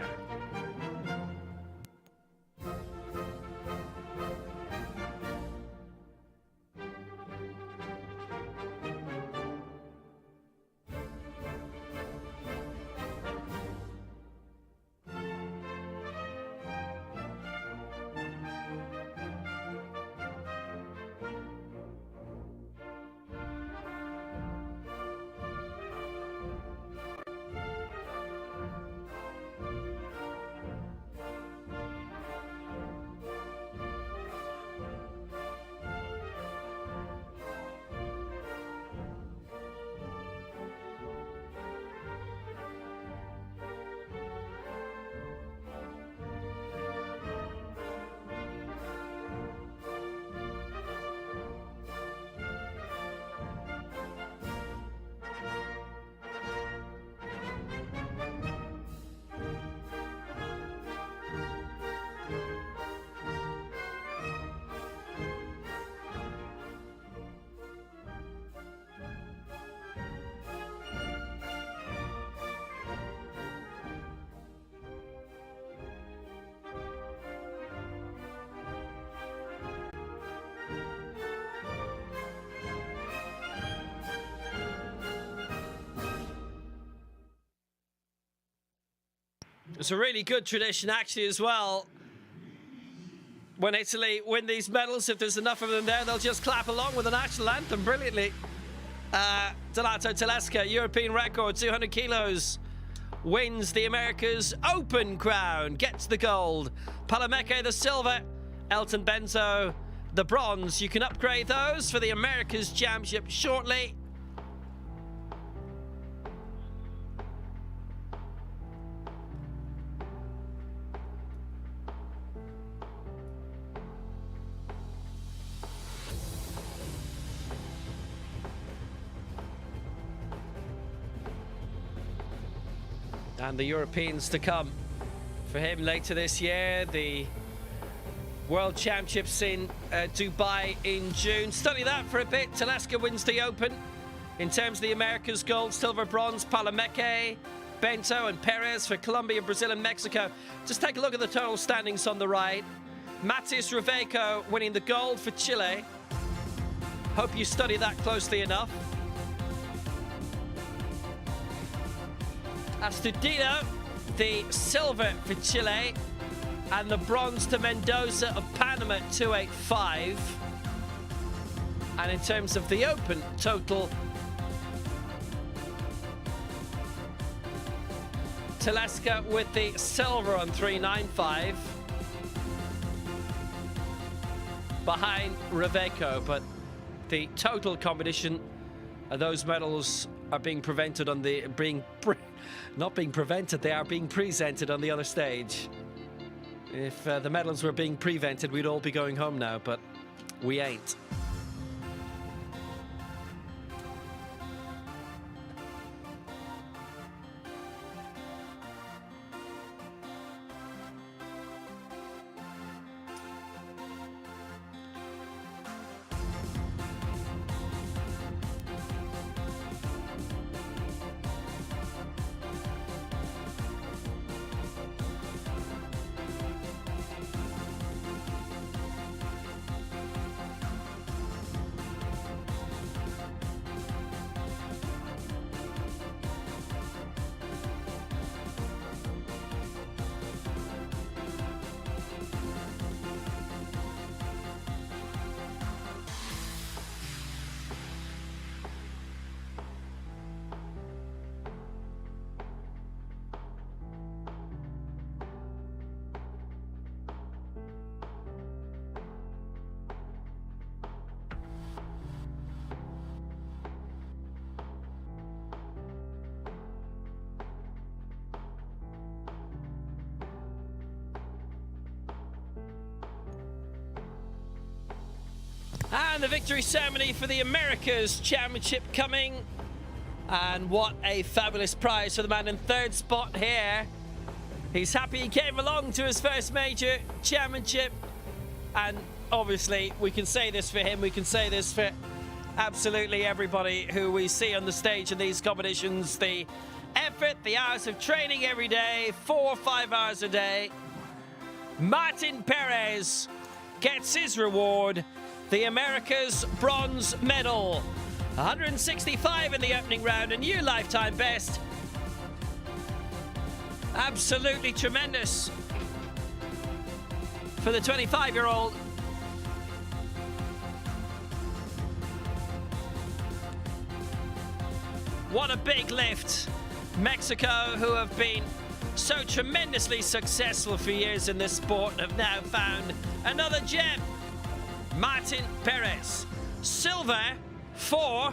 It's a really good tradition, actually, as well. When Italy win these medals, if there's enough of them there, they'll just clap along with the national anthem brilliantly. Donato Telesca, European record, 200 kilos, wins the Americas Open crown, gets the gold. Palameke, the silver. Elton Benzo, the bronze. You can upgrade those for the Americas Championship shortly. And the Europeans to come for him later this year. The World Championships in Dubai in June. Study that for a bit. Telesca wins the Open. In terms of the Americas, gold, silver, bronze, Palameke. Bento and Perez for Colombia, Brazil and Mexico. Just take a look at the total standings on the right. Matis Riveco winning the gold for Chile. Hope you study that closely enough. Astudillo, the silver for Chile, and the bronze to Mendoza of Panama at 285. And in terms of the open total, Telesca with the silver on 395 behind Riveco, but the total competition, those medals are being prevented on the not being prevented, they are being presented on the other stage. If the medals were being prevented, we'd all be going home now, but we ain't. And the victory ceremony for the Americas Championship coming. And what a fabulous prize for the man in third spot here. He's happy he came along to his first major championship. And obviously, we can say this for him, we can say this for absolutely everybody who we see on the stage in these competitions. The effort, the hours of training every day, 4 or 5 hours a day. Martin Perez gets his reward. The Americas bronze medal. 165 in the opening round, a new lifetime best. Absolutely tremendous for the 25-year-old. What a big lift. Mexico, who have been so tremendously successful for years in this sport, have now found another gem. Martin Perez. Silver for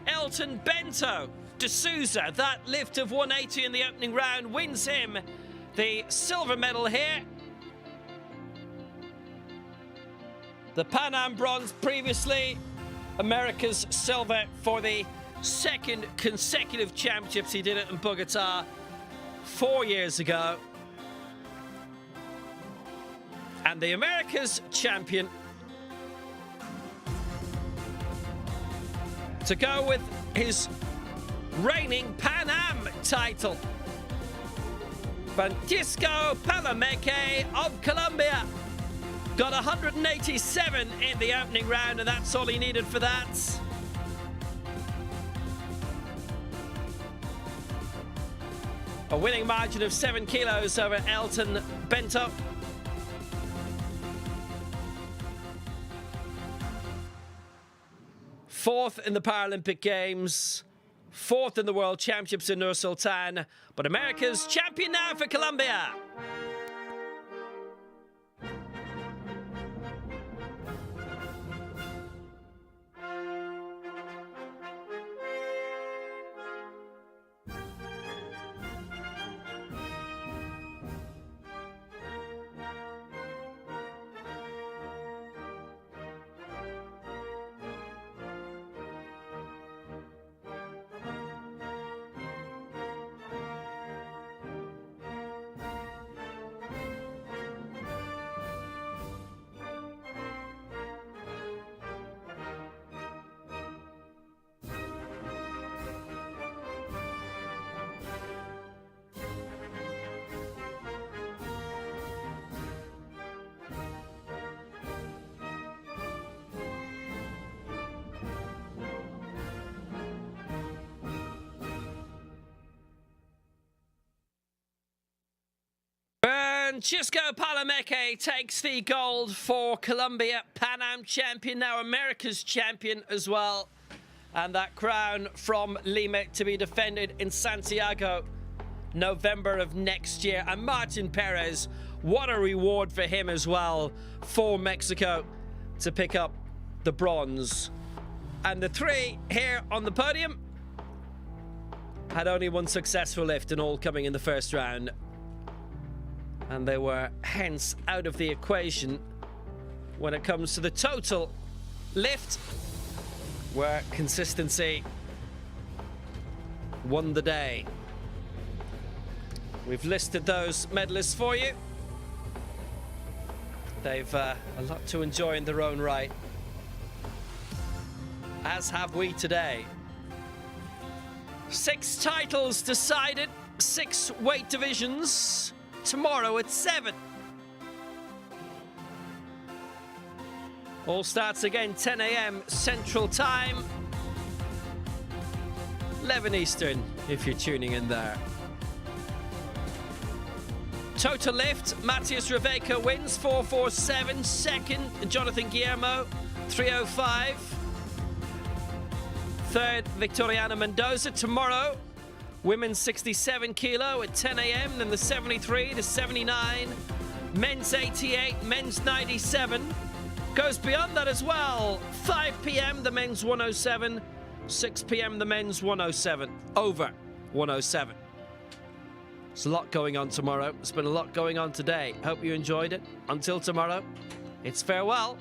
Elton Bento. De Souza, that lift of 180 in the opening round, wins him the silver medal here. The Pan Am bronze previously. America's silver for the second consecutive championships. He did it in Bogota 4 years ago. And the America's champion to go with his reigning Pan Am title, Francisco Palomeque of Colombia. Got 187 in the opening round, and that's all he needed for that. A winning margin of 7 kilos over Elton Bento. Fourth in the Paralympic Games, fourth in the World Championships in Nur Sultan, but America's champion now for Colombia. Francisco Palameke takes the gold for Colombia. Pan Am champion, now America's champion as well. And that crown from Lima to be defended in Santiago, November of next year. And Martin Perez, what a reward for him as well, for Mexico to pick up the bronze. And the three here on the podium had only one successful lift, and all coming in the first round. And they were hence out of the equation when it comes to the total lift, where consistency won the day. We've listed those medalists for you. They've a lot to enjoy in their own right, as have we today. 6 titles decided, 6 weight divisions. Tomorrow at 7. All starts again 10 a.m. Central Time, 11 Eastern if you're tuning in there. Total lift, Matias Reveca wins 447. Second, Jonathan Guillermo 305. Third, Victoriana Mendoza. Tomorrow, women's 67 kilo at 10 a.m. Then the 73 to 79. Men's 88, men's 97. Goes beyond that as well. 5 p.m. the men's 107. 6 p.m. the men's 107. Over 107. There's a lot going on tomorrow. There's been a lot going on today. Hope you enjoyed it. Until tomorrow, it's farewell.